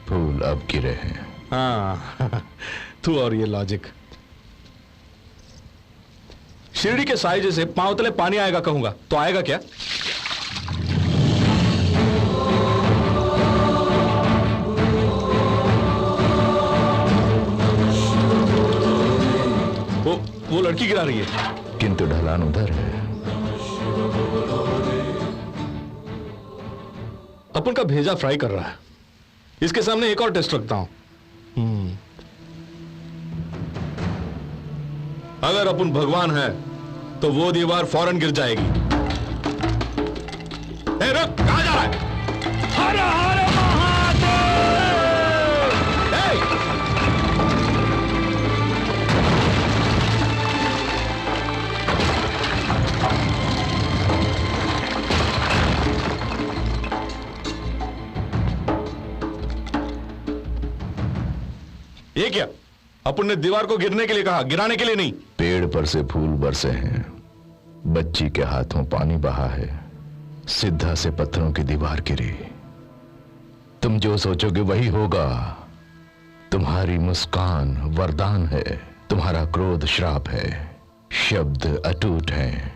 फूल अब गिरे हैं। हाँ, तू और ये लॉजिक। शिरडी के साई जैसे पांव तले पानी आएगा कहूंगा तो आएगा क्या? वो लड़की गिरा रही है। किंतु ढलान उधर है। अपन का भेजा फ्राई कर रहा है। इसके सामने एक और टेस्ट रखता हूं। अगर अपन भगवान है तो वो दीवार फौरन गिर जाएगी। ए, रुक, कहां जा रहा है? हर हर महादेव। ये क्या? अपन ने दीवार को गिरने के लिए कहा, गिराने के लिए नहीं। पेड़ पर से फूल बरसे हैं, बच्ची के हाथों पानी बहा है, सिद्धा से पत्थरों की दीवार गिरी। तुम जो सोचोगे वही होगा। तुम्हारी मुस्कान वरदान है, तुम्हारा क्रोध श्राप है, शब्द अटूट हैं।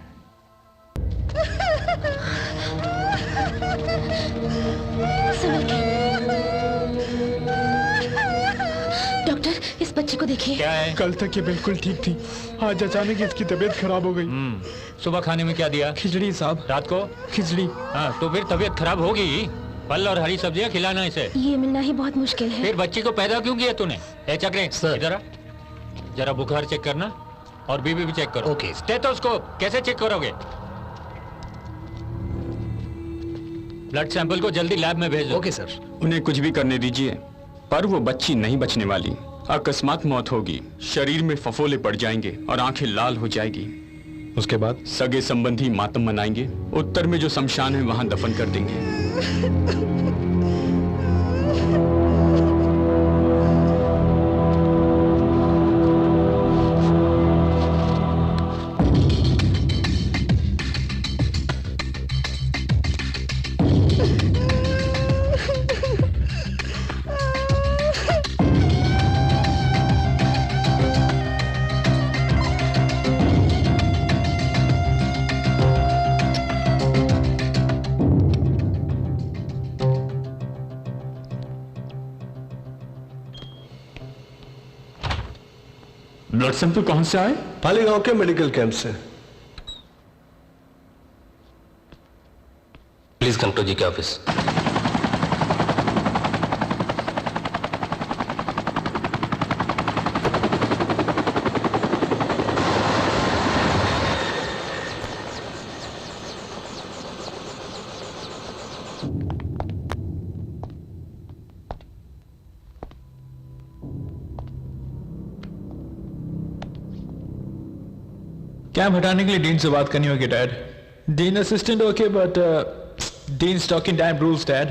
डॉक्टर, इस बच्चे को देखिए। क्या है? कल तक ये बिल्कुल ठीक थी, आज अचानक इसकी तबीयत खराब हो गई। सुबह खाने में क्या दिया? खिचड़ी साहब। रात को? खिचड़ी। हाँ, तो फिर तबीयत खराब होगी। फल और हरी सब्जियां खिलाना इसे। ये मिलना ही बहुत मुश्किल है। फिर बच्ची को पैदा क्यों किया तूने? ए चक्रे, इधर आ। जरा बुखार चेक करना और बीपी भी चेक करो। ओके। स्टेथोस्कोप कैसे चेक करोगे? ब्लड सैंपल को जल्दी लैब में भेजो। Okay sir. उन्हें कुछ भी करने दीजिए, पर वो बच्ची नहीं बचने वाली। अकस्मात मौत होगी, शरीर में फफोले पड़ जाएंगे और आंखें लाल हो जाएगी। उसके बाद सगे संबंधी मातम मनाएंगे, उत्तर में जो शमशान है वहां दफन कर देंगे। ब्लड सैंपल कौन से आए? पाली गांव के मेडिकल कैंप से। प्लीज कम टू जी के ऑफिस। कैंप हटाने के लिए डीन से बात करनी होगी dad. Dean assistant okay but dean stock in time rules dad.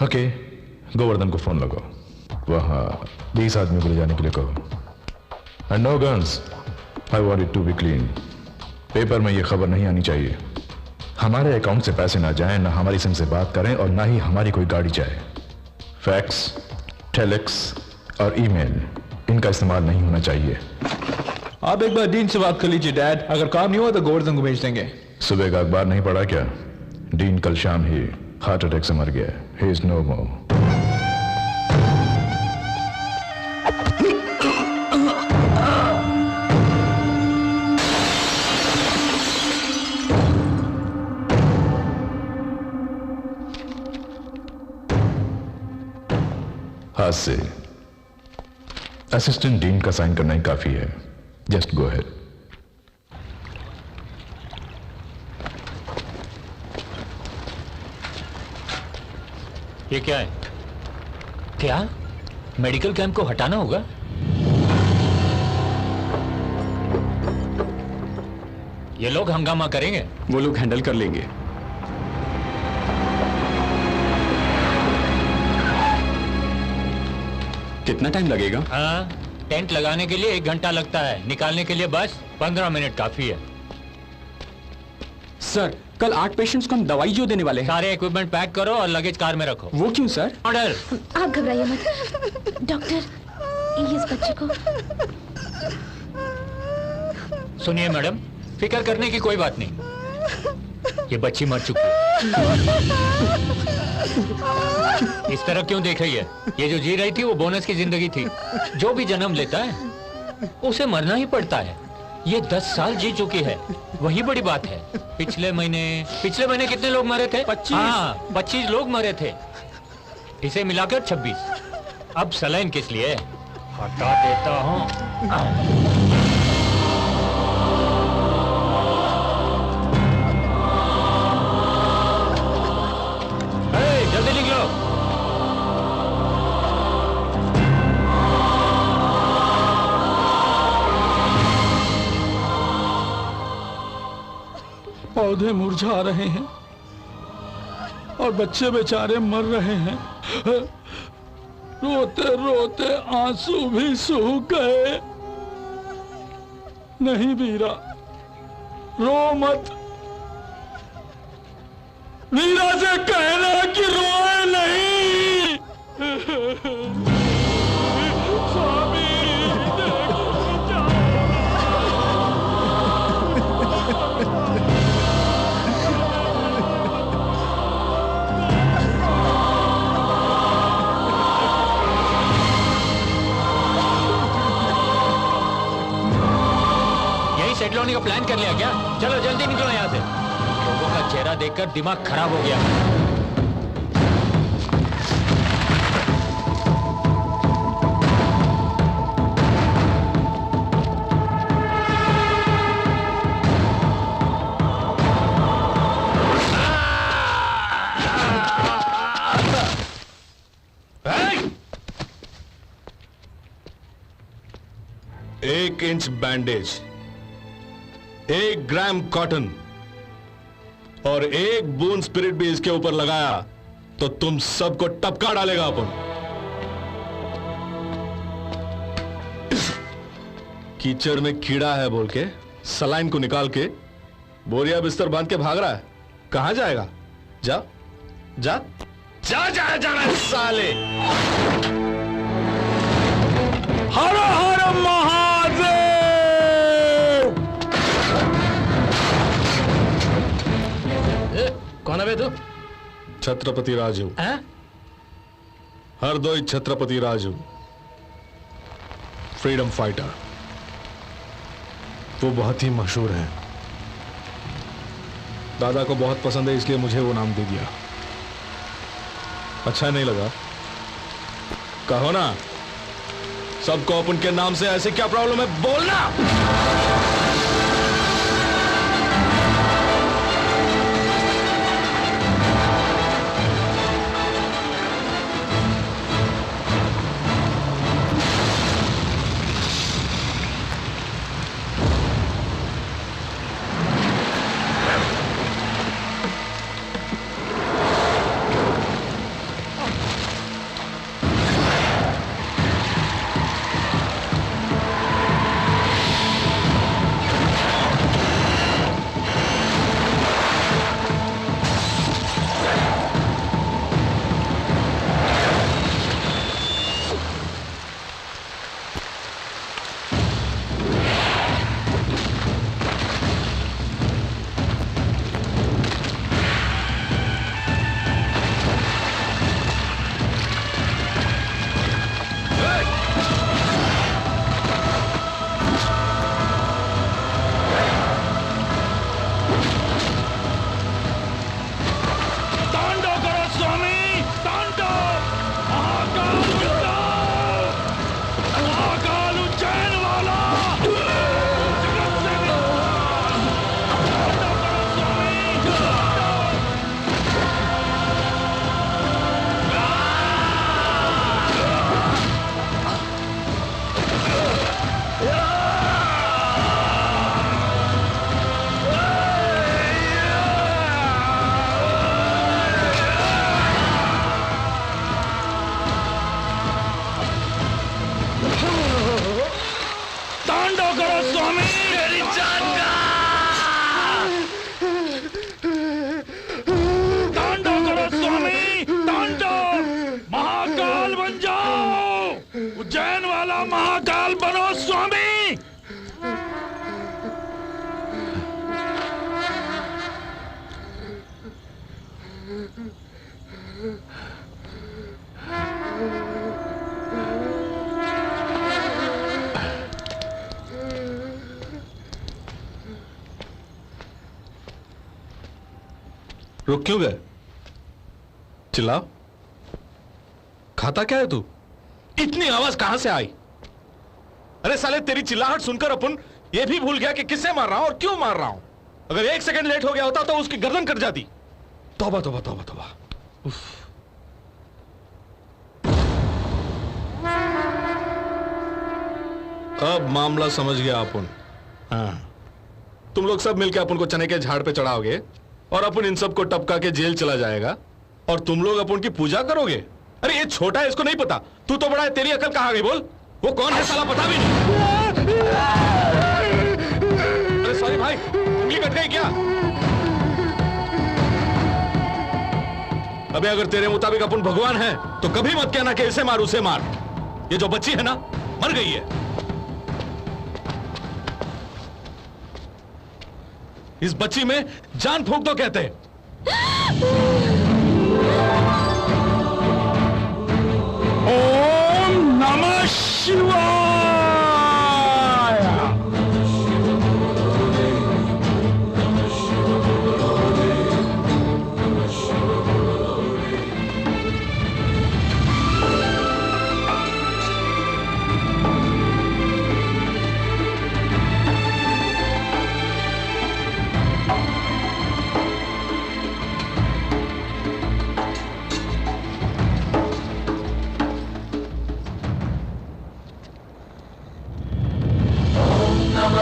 Okay, Govardhan को फोन लगाओ, वहां 20 आदमी को ले जाने के लिए कहो। And no guns, I want it to be clean. Paper में ये खबर नहीं आनी चाहिए। हमारे अकाउंट से पैसे ना जाएं, ना हमारी सिम से बात करें और ना ही हमारी कोई गाड़ी जाए। फैक्स, टेलेक्स और ईमेल, इनका इस्तेमाल नहीं होना चाहिए। आप एक बार डीन से बात कर लीजिए डैड, अगर काम नहीं हुआ तो गोवर्धन को भेज देंगे। सुबह का अखबार नहीं पढ़ा क्या? डीन कल शाम ही हार्ट अटैक से मर गया। ही इज नो मोर। हाथ से असिस्टेंट डीन का साइन करना ही काफी है। Just go ahead. ये क्या है? क्या मेडिकल कैंप को हटाना होगा? ये लोग हंगामा करेंगे। वो लोग हैंडल कर लेंगे। कितना टाइम लगेगा? हाँ, टेंट लगाने के लिए 1 घंटा लगता है, निकालने के लिए बस 15 मिनट काफी है। सर, कल 8 पेशेंट्स को हम दवाई जो देने वाले हैं। सारे इक्विपमेंट पैक करो और लगेज कार में रखो। वो क्यों सर? ऑर्डर। आप घबराइए मत डॉक्टर, इस बच्चे को। सुनिए मैडम, फिक्र करने की कोई बात नहीं, ये बच्ची मर चुकी है। इस तरह क्यों देख रही है? ये जो जी रही थी वो बोनस की जिंदगी थी। जो भी जन्म लेता है उसे मरना ही पड़ता है। ये 10 साल जी चुकी है, वही बड़ी बात है। पिछले महीने कितने लोग मरे थे? 25। हाँ, 25 लोग मरे थे, इसे मिलाकर 26। अब सलाइन किस लिए? हटा देता हूँ। जल्दी निकलो। पौधे मुरझा रहे हैं और बच्चे बेचारे मर रहे हैं। रोते रोते आंसू भी सूख गए। नहीं वीरा, रो मत। वीरा से कहना कि रोए नहीं। स्वामी, यही सेटल होने का प्लान कर लिया क्या? चलो जल्दी निकलो यहाँ से। लोगों का चेहरा देखकर दिमाग खराब हो गया। एक इंच बैंडेज, 1 ग्राम कॉटन और 1 बूंद स्पिरिट भी इसके ऊपर लगाया तो तुम सबको टपका डालेगा अपन। कीचड़ में कीड़ा है बोल के सलाइन को निकाल के बोरिया बिस्तर बांध के भाग रहा है। कहां जाएगा? जा जा जा जा जा साले। हर हर महादेव। कौन है बे तू? छत्रपति राजू। हैं? हरदोई छत्रपति राजू। Freedom fighter. वो बहुत ही मशहूर हैं। दादा को बहुत पसंद है, इसलिए मुझे वो नाम दे दिया। अच्छा नहीं लगा? कहो ना, सबको अपन के नाम से ऐसे क्या प्रॉब्लम है, बोलना। रुक क्यों गए? चिल्लाओ। खाता क्या है तू? इतनी आवाज कहां से आई? अरे साले, तेरी चिल्लाहट सुनकर अपन ये भी भूल गया कि किससे मार रहा हूं और क्यों मार रहा हूं। अगर 1 सेकंड लेट हो गया होता तो उसकी गर्दन कट जाती। तौबा तौबा तौबा तौबा। उफ। अब मामला समझ गया अपन। हाँ, तुम लोग सब मिलकर अपन को चने के झाड़ पे चढ़ाओगे और अपन इन सब को टपका के जेल चला जाएगा और तुम लोग अपन की पूजा करोगे। अरे ये छोटा है, इसको नहीं पता। तू तो बड़ा है, तेरी अकल कहां गई? बोल, वो कौन है साला, पता भी नहीं। अरे सॉरी भाई, उंगली कट गई क्या? अबे अगर तेरे मुताबिक अपन भगवान हैं तो कभी मत कहना कि इसे मार उसे मार। ये जो बच्ची है ना, मर गई है। इस बच्ची में जान फूंक दो कहते हैं। ओम नमः शिवाय।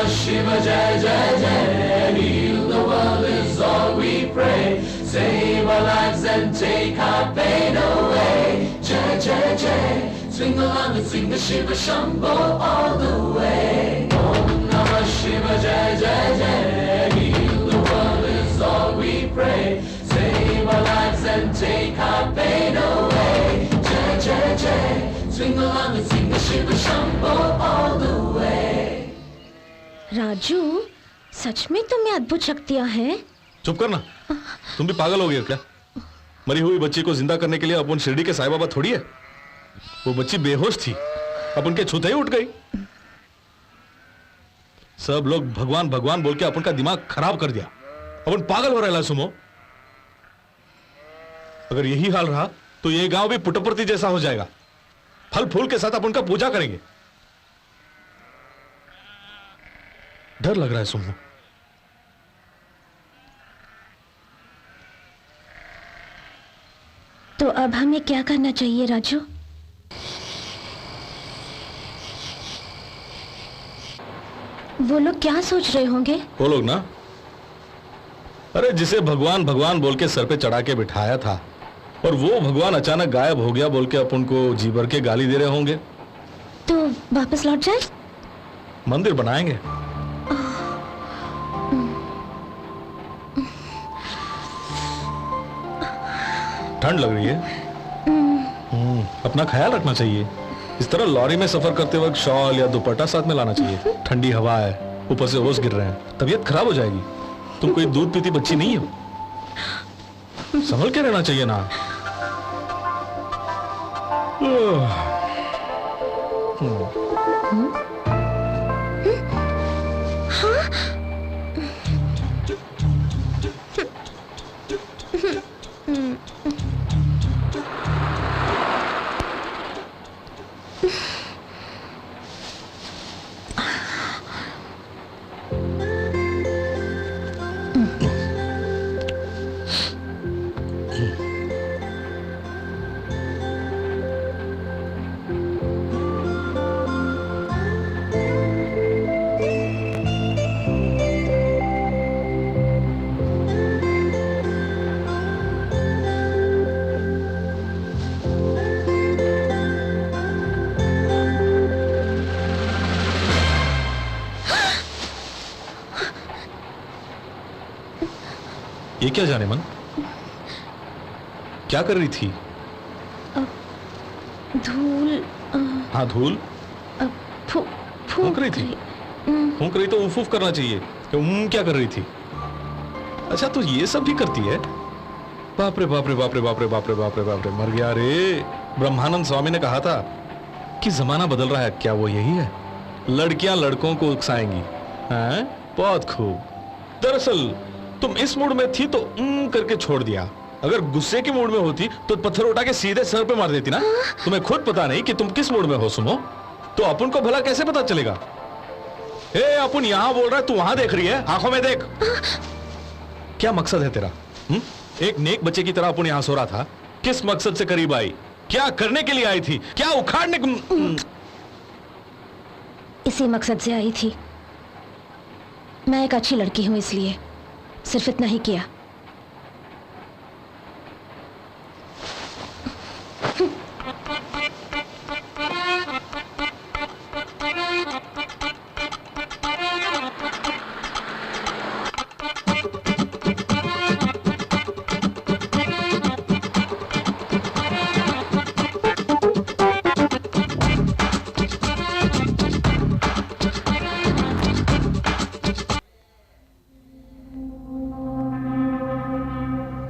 Shiva Jai Jai Jai, heal the world is all we pray. Save our lives and take our pain away. Jai Jai Jai, swing along and sing the Shiva Shambho all the way. Om Namah Shiva Jai Jai Jai, heal the world is all we pray. Save our lives and take our pain away. Jai Jai Jai, swing along and sing the Shiva Shambho all the way. Raju, सच में तुम्हें अद्भुत शक्तियां हैं? चुप करना। तुम भी पागल हो गए क्या? मरी हुई बच्ची को जिंदा करने के लिए अपन शिरडी के साईं बाबा थोड़ी है। वो बच्ची बेहोश थी, अपन के छूते ही उठ गई। सब लोग भगवान भगवान बोल के अपन का दिमाग खराब कर दिया। अपन पागल हो रहा है सुमो। अगर यही हाल रहा तो ये गांव भी पुटप्रति जैसा हो जाएगा। फल फूल के साथ अपन का पूजा करेंगे। डर लग रहा है सुमो। तो अब हमें क्या करना चाहिए राजू? वो लोग क्या सोच रहे होंगे? वो लोग ना, अरे जिसे भगवान भगवान बोल के सर पे चढ़ा के बिठाया था और वो भगवान अचानक गायब हो गया बोल के अपन को जी भर के गाली दे रहे होंगे। तो वापस लौट जाए? मंदिर बनाएंगे। ठंड लग रही है। अपना ख्याल रखना चाहिए। इस तरह लॉरी में सफर करते वक्त शॉल या दुपट्टा साथ में लाना चाहिए। ठंडी हवा है, ऊपर से ओस गिर रहे हैं, तबीयत खराब हो जाएगी। तुम कोई दूध पीती बच्ची नहीं हो, संभल के रहना चाहिए ना। ये क्या जाने मन, क्या कर रही थी? धूल। हाँ धूल फूंक रही थी। फूंक रही तो उफ उफ करना चाहिए। क्या कर रही थी? अच्छा तो ये सब भी करती है? बाप रे बाप रे बाप रे बाप रे बाप रे बाप रे बाप रे, मर गया रे। ब्रह्मानंद स्वामी ने कहा था कि जमाना बदल रहा है। क्या वो यही है? लड़कियां लड़कों को उकसाएंगी। हैं? बहुत खूब। दरअसल तुम इस मूड में थी तो करके छोड़ दिया। अगर गुस्से के मूड में होती तो पत्थर उठा के सीधे सर पे मार देती ना। तुम्हें खुद पता नहीं कि तुम किस मूड में हो सुनो, तो अपन को भला कैसे पता चलेगा? ए अपन यहां बोल रहा है, तू वहां देख रही है, आंखों में देख। क्या मकसद है तेरा? एक नेक बच्चे की तरह अपन यहां सो रहा था, किस मकसद से करीब आई? क्या करने के लिए आई थी? क्या उखाड़ने को? इसी मकसद से आई थी। मैं एक अच्छी लड़की हूं, इसलिए सिर्फ इतना ही किया।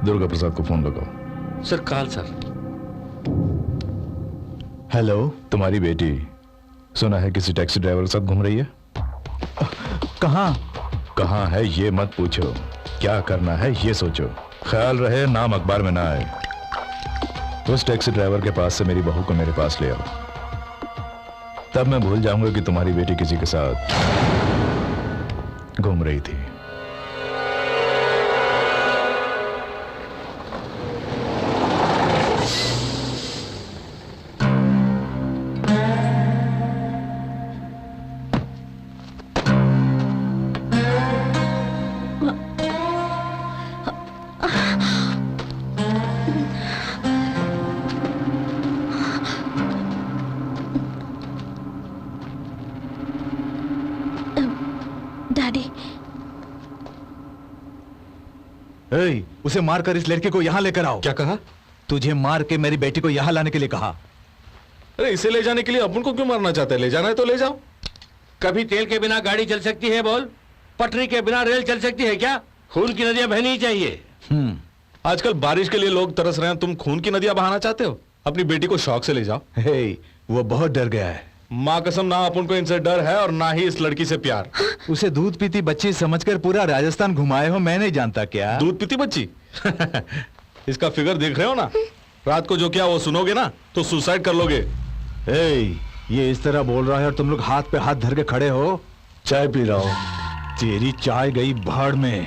दुर्गा प्रसाद को फोन लगाओ। Sir call sir. हेलो, तुम्हारी बेटी सुना है किसी टैक्सी ड्राइवर के साथ घूम रही है। कहां है ये मत पूछो, क्या करना है ये सोचो। ख्याल रहे नाम अखबार में ना आए। उस टैक्सी ड्राइवर के पास से मेरी बहू को मेरे पास ले आओ, तब मैं भूल जाऊंगा कि तुम्हारी बेटी किसी के साथ घूम रही थी। उसे मारकर इस लड़के को यहां लेकर आओ। क्या कहा? तुझे मार के मेरी बेटी को यहां लाने के लिए कहा। अरे इसे ले जाने के लिए अपन को क्यों मारना चाहते हैं? ले जाना है तो ले जाओ। कभी तेल के बिना गाड़ी चल सकती है बोल? पटरी के बिना रेल चल सकती है क्या? खून की नदियां बहनी ही चाहिए। आजकल बारिश के लिए लोग तरस रहे हैं, तुम खून की नदियां बहाना चाहते हो? अपनी बेटी को शौक से ले जाओ। वो बहुत डर गया है। माँ कसम, ना अपन को इनसे डर है और ना ही इस लड़की से प्यार। उसे दूध पीती बच्ची समझकर पूरा राजस्थान घुमाए हो, मैं नहीं जानता क्या? दूध पीती बच्ची? इसका फिगर देख रहे हो ना? रात को जो क्या वो सुनोगे ना तो सुसाइड कर लोगे। ये इस तरह बोल रहा है और तुम लोग हाथ पे हाथ धर के खड़े हो। चाय पी रहा हूं। तेरी चाय गई भाड़ में।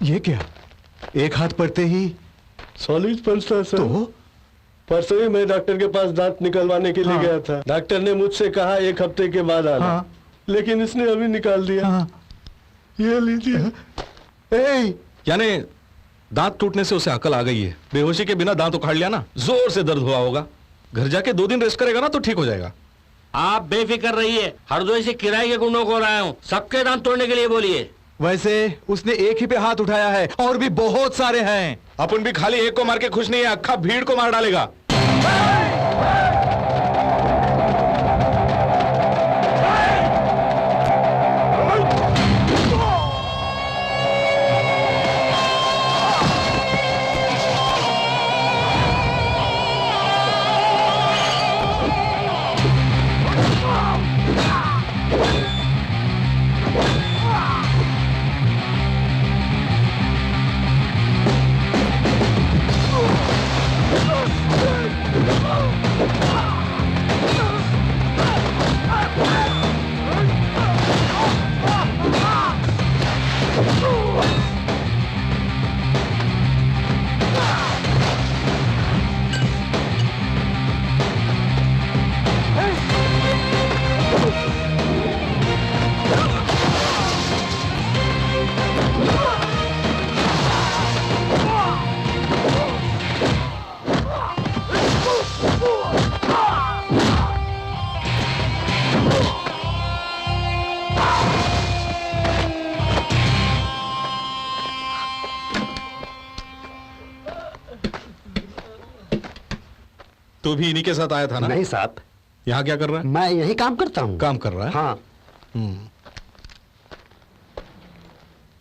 ये क्या? एक हाथ पड़ते ही सॉलिड पंचता सर। तो परसों ही मैं डॉक्टर के पास दांत निकलवाने के लिए गया था। डॉक्टर ने मुझसे कहा 1 हफ्ते के बाद आना। लेकिन इसने अभी निकाल दिया। ये लीजिए। यानी दांत टूटने से उसे अकल आ गई है। बेहोशी के बिना दांत उखाड़ लिया ना, जोर से दर्द हुआ होगा। घर जाके 2 दिन रेस्ट करेगा ना तो ठीक हो जाएगा। आप बेफिक्र रहिए, हरदोई से किराए के गुंडों को लाया हूँ, सबके दांत तोड़ने के लिए बोलिए। वैसे उसने एक ही पे हाथ उठाया है और भी बहुत सारे हैं। अपन भी खाली एक को मार के खुश नहीं है, अक्खा भीड़ को मार डालेगा। तू भी इन्हीं के साथ आया था ना? नहीं साहब, यहाँ क्या कर रहा है? मैं यही काम करता हूँ। काम कर रहा है? हाँ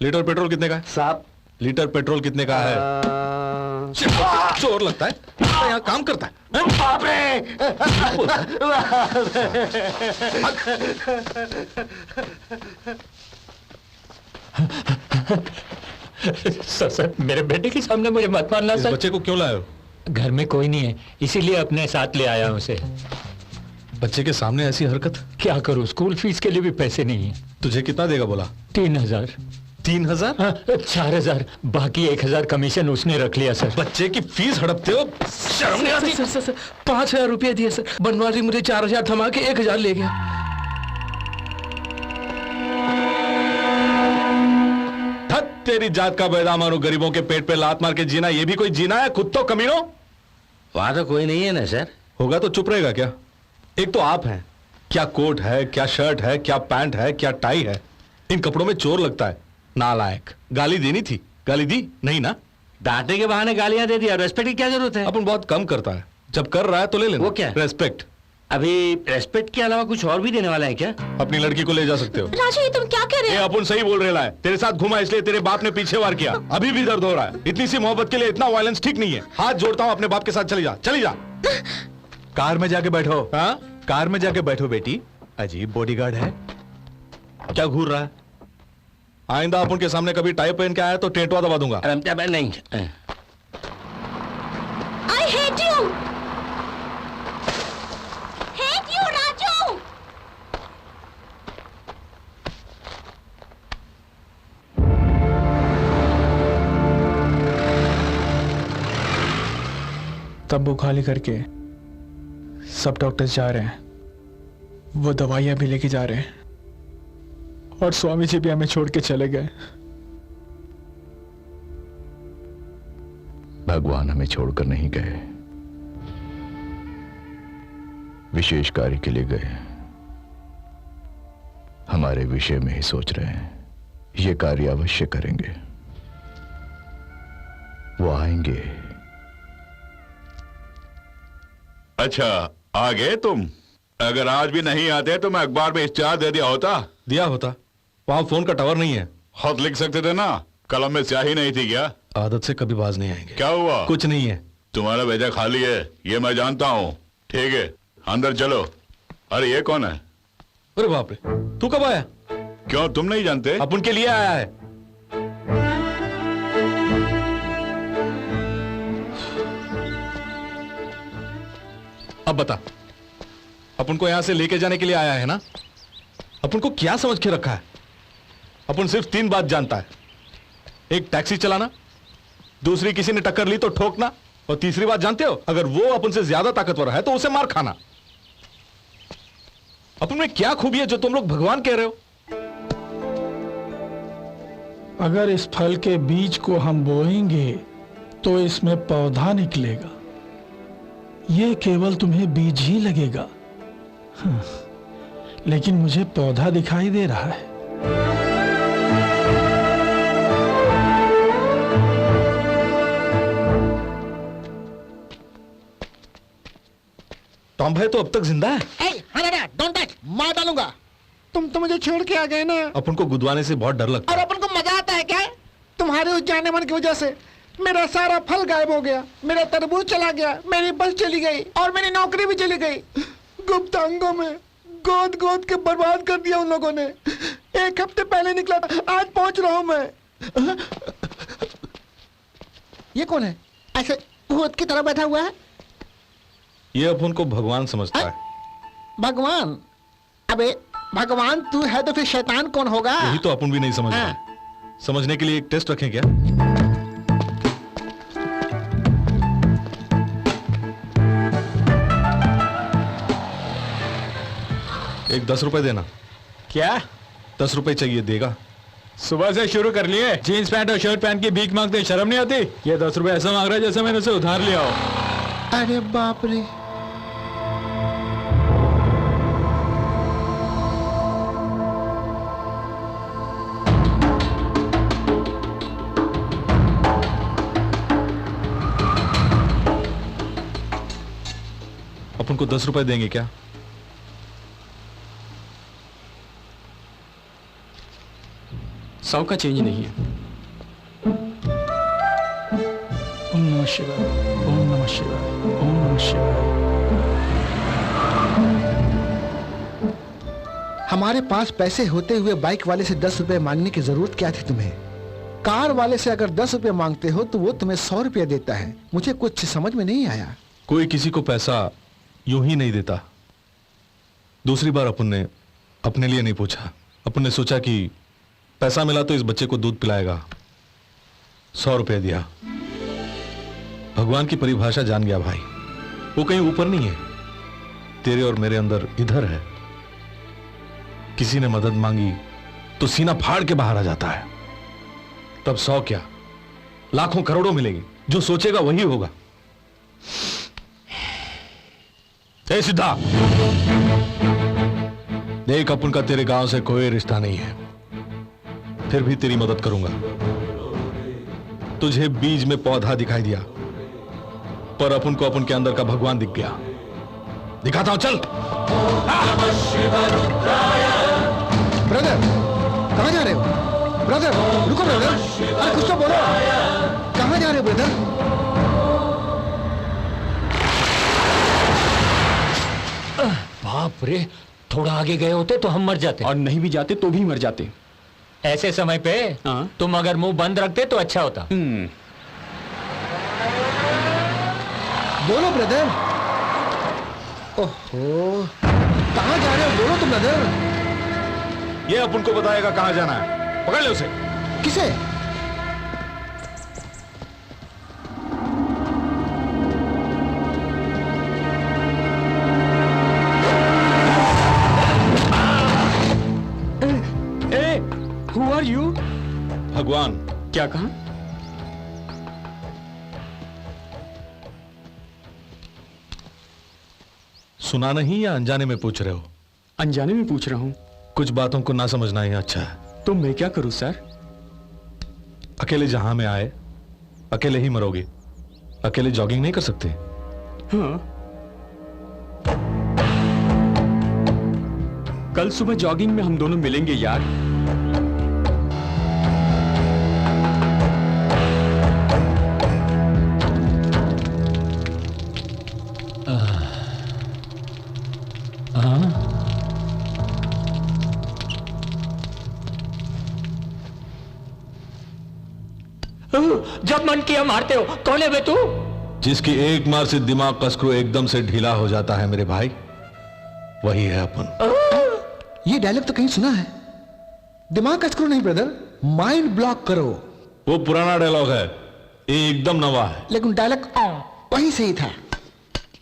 लीटर पेट्रोल कितने का है? साहब, लीटर पेट्रोल कितने का है? चोर लगता है, यहाँ काम करता है। बाप रे! सर मेरे बेटे के सामने मुझे मत मारना इस सर। बच्चे को क्यों लाए हो? घर में कोई नहीं है, इसीलिए अपने साथ ले आया हूं उसे। बच्चे के सामने ऐसी हरकत? क्या करूं, स्कूल फीस के लिए भी पैसे नहीं है। तुझे कितना देगा बोला? 3000। 3000? 4000, बाकी 1000 कमीशन उसने रख लिया सर। बच्चे की फीस हड़पते हो, शर्म नहीं आती? सर 5000 रुपये दिए सर। बनवारी मुझे 4000 थमा के 1000 ले गया। तेरी जात का बेदामानो, गरीबों के पेट पे लात मार के जीना, ये भी कोई जीना है? खुद तो कमीनो। वहां तो कोई नहीं है ना सर। होगा तो चुप रहेगा क्या? एक तो आप हैं, क्या कोट है, क्या शर्ट है, क्या पैंट है, क्या टाई है, इन कपड़ों में चोर लगता है। नालायक। गाली देनी थी, गाली दी नहीं ना? डांटे के बहाने गालियां दे दिया, रेस्पेक्ट की क्या जरूरत है? अपन बहुत कम करता है, जब कर रहा है तो ले लेना। वो क्या? रेस्पेक्ट। अभी रेस्पेक्ट के अलावा कुछ और भी देने वाला है क्या? अपनी लड़की को ले जा सकते हो। राजू, ये तुम क्या कर रहे ये हो? अपन सही बोल रहे है। तेरे साथ घुमा इसलिए तेरे बाप ने पीछे वार किया, अभी भी दर्द हो रहा है। इतनी सी मोहब्बत के लिए इतना वायलेंस ठीक नहीं है। हाथ जोड़ता हूँ, अपने बाप के साथ चली जा, चली जा। कार में जाके बैठो। हाँ? कार में जाके बैठो बेटी। अजीब बॉडीगार्ड है। क्या घूर रहा है? आइंदा अपन के सामने कभी टाई पहन के आया तो टेंटवा दबा दूंगा। नहीं। I hate you! Hate you, Raju! तंबू खाली करके सब डॉक्टर्स जा रहे हैं, वो दवाइयां भी लेके जा रहे हैं, और स्वामी जी भी हमें छोड़ के चले गए। भगवान हमें छोड़कर नहीं गए, विशेष कार्य के लिए गए। हमारे विषय में ही सोच रहे हैं, ये कार्य अवश्य करेंगे। वो आएंगे। अच्छा, आ गए तुम? अगर आज भी नहीं आते तो मैं अखबार में इश्तिहार दे दिया होता। वहां फोन का टावर नहीं है। खत लिख सकते थे ना, कलम में स्याही नहीं थी क्या? आदत से कभी बाज नहीं आएंगे। क्या हुआ? कुछ नहीं है। तुम्हारा भेजा खाली है, ये मैं जानता हूँ। ठीक है, अंदर चलो। अरे ये कौन है? अरे बाप रे, तू कब आया? क्यों, तुम नहीं जानते? अपन के लिए आया है। अब बता, अपन को यहां से लेके जाने के लिए आया है ना? अपन को क्या समझ के रखा है? अपन सिर्फ 3 बात जानता है। एक, टैक्सी चलाना, दूसरी, किसी ने टक्कर ली तो ठोकना, और तीसरी बात जानते हो, अगर वो अपन से ज्यादा ताकतवर है तो उसे मार खाना। अपन में क्या खूबी है जो तुम लोग भगवान कह रहे हो? अगर इस फल के बीज को हम बोएंगे तो इसमें पौधा निकलेगा। ये केवल तुम्हें बीज ही लगेगा, हाँ, लेकिन मुझे पौधा दिखाई दे रहा है। टॉम भाई तो अब तक जिंदा है। डोंट टच, मार डालूंगा। तुम तो मुझे छोड़ के आ गए ना। अपन को गुदवाने से बहुत डर लगता और है। अपन को मजा आता है क्या? तुम्हारे उस जाने मन की वजह से मेरा सारा फल गायब हो गया, मेरा तरबूज चला गया, मेरी बस चली गई और मेरी नौकरी भी चली गई। गुप्तांगों में गोद गोद के बर्बाद कर दिया उन लोगों ने। 1 हफ्ते पहले निकला था, आज पहुंच रहा हूं मैं। ये कौन है ऐसे भूत की तरह बैठा हुआ है? ये अपन को भगवान समझता है। भगवान? अबे भगवान तू है तो फिर शैतान कौन होगा? यही तो अपन भी नहीं समझ रहे। समझने के लिए एक टेस्ट रखें क्या? एक 10 रुपए देना। क्या? 10 रुपए चाहिए, देगा? सुबह से शुरू कर लिए, जीन्स पैंट और शर्ट पहन के भीख मांगते, शर्म नहीं आती? ये 10 रुपए ऐसा मांग रहा है जैसे मैंने उसे उधार लिया हो। अरे बाप रे। अपन को 10 रुपए देंगे क्या? सौ का चेंज नहीं है। ओम नमः शिवाय, ओम नमः शिवाय, ओम नमः शिवाय। हमारे पास पैसे होते हुए बाइक वाले से 10 रुपए मांगने की जरूरत क्या थी तुम्हें? कार वाले से अगर 10 रुपए मांगते हो तो वो तुम्हें 100 रुपया देता है। मुझे कुछ समझ में नहीं आया। कोई किसी को पैसा यूं ही नहीं देता। दूसरी बार अपन ने अपने लिए नहीं पूछा। अपन ने सोचा कि पैसा मिला तो इस बच्चे को दूध पिलाएगा। 100 रुपया दिया। भगवान की परिभाषा जान गया भाई। वो कहीं ऊपर नहीं है, तेरे और मेरे अंदर इधर है। किसी ने मदद मांगी तो सीना फाड़ के बाहर आ जाता है। तब 100 क्या, लाखों करोड़ों मिलेंगे। जो सोचेगा वही होगा। ए सिद्धा, देख अपन का तेरे गांव से कोई रिश्ता नहीं है, फिर भी तेरी मदद करूंगा। तुझे बीज में पौधा दिखाई दिया, पर अपन को अपन के अंदर का भगवान दिख गया। दिखाता हूं, चल। ब्रदर, कहां जा रहे हो? ब्रदर, रुको ब्रदर, अरे कुछ तो बोलो। कहां जा रहे हो ब्रदर? बाप रे, थोड़ा आगे गए होते तो हम मर जाते। और नहीं भी जाते तो भी मर जाते। ऐसे समय पे तुम अगर मुंह बंद रखते तो अच्छा होता। बोलो ब्रदर। ओहो, कहां जा रहे हो? बोलो तुम ब्रदर। ये अपन को बताएगा कहां जाना है। पकड़ ले उसे। किसे? Who are you? भगवान। क्या कहा? सुना नहीं या अनजाने में पूछ रहे हो? अनजाने में पूछ रहा हूं। कुछ बातों को ना समझना ही अच्छा है। तो मैं क्या करूं सर? अकेले जहां में आए अकेले ही मरोगे, अकेले जॉगिंग नहीं कर सकते? हाँ। कल सुबह जॉगिंग में हम दोनों मिलेंगे यार। जब मन किया मारते हो। कौन है बे तू? जिसकी एक मार से दिमाग का स्क्रू एकदम से ढीला हो जाता है मेरे भाई, वही है अपन। ये डायलॉग तो कहीं सुना है। दिमाग का स्क्रू नहीं ब्रदर, माइंड ब्लॉक करो। वो पुराना डायलॉग है, ये एकदम नवा है। लेकिन डायलॉग वही सही था।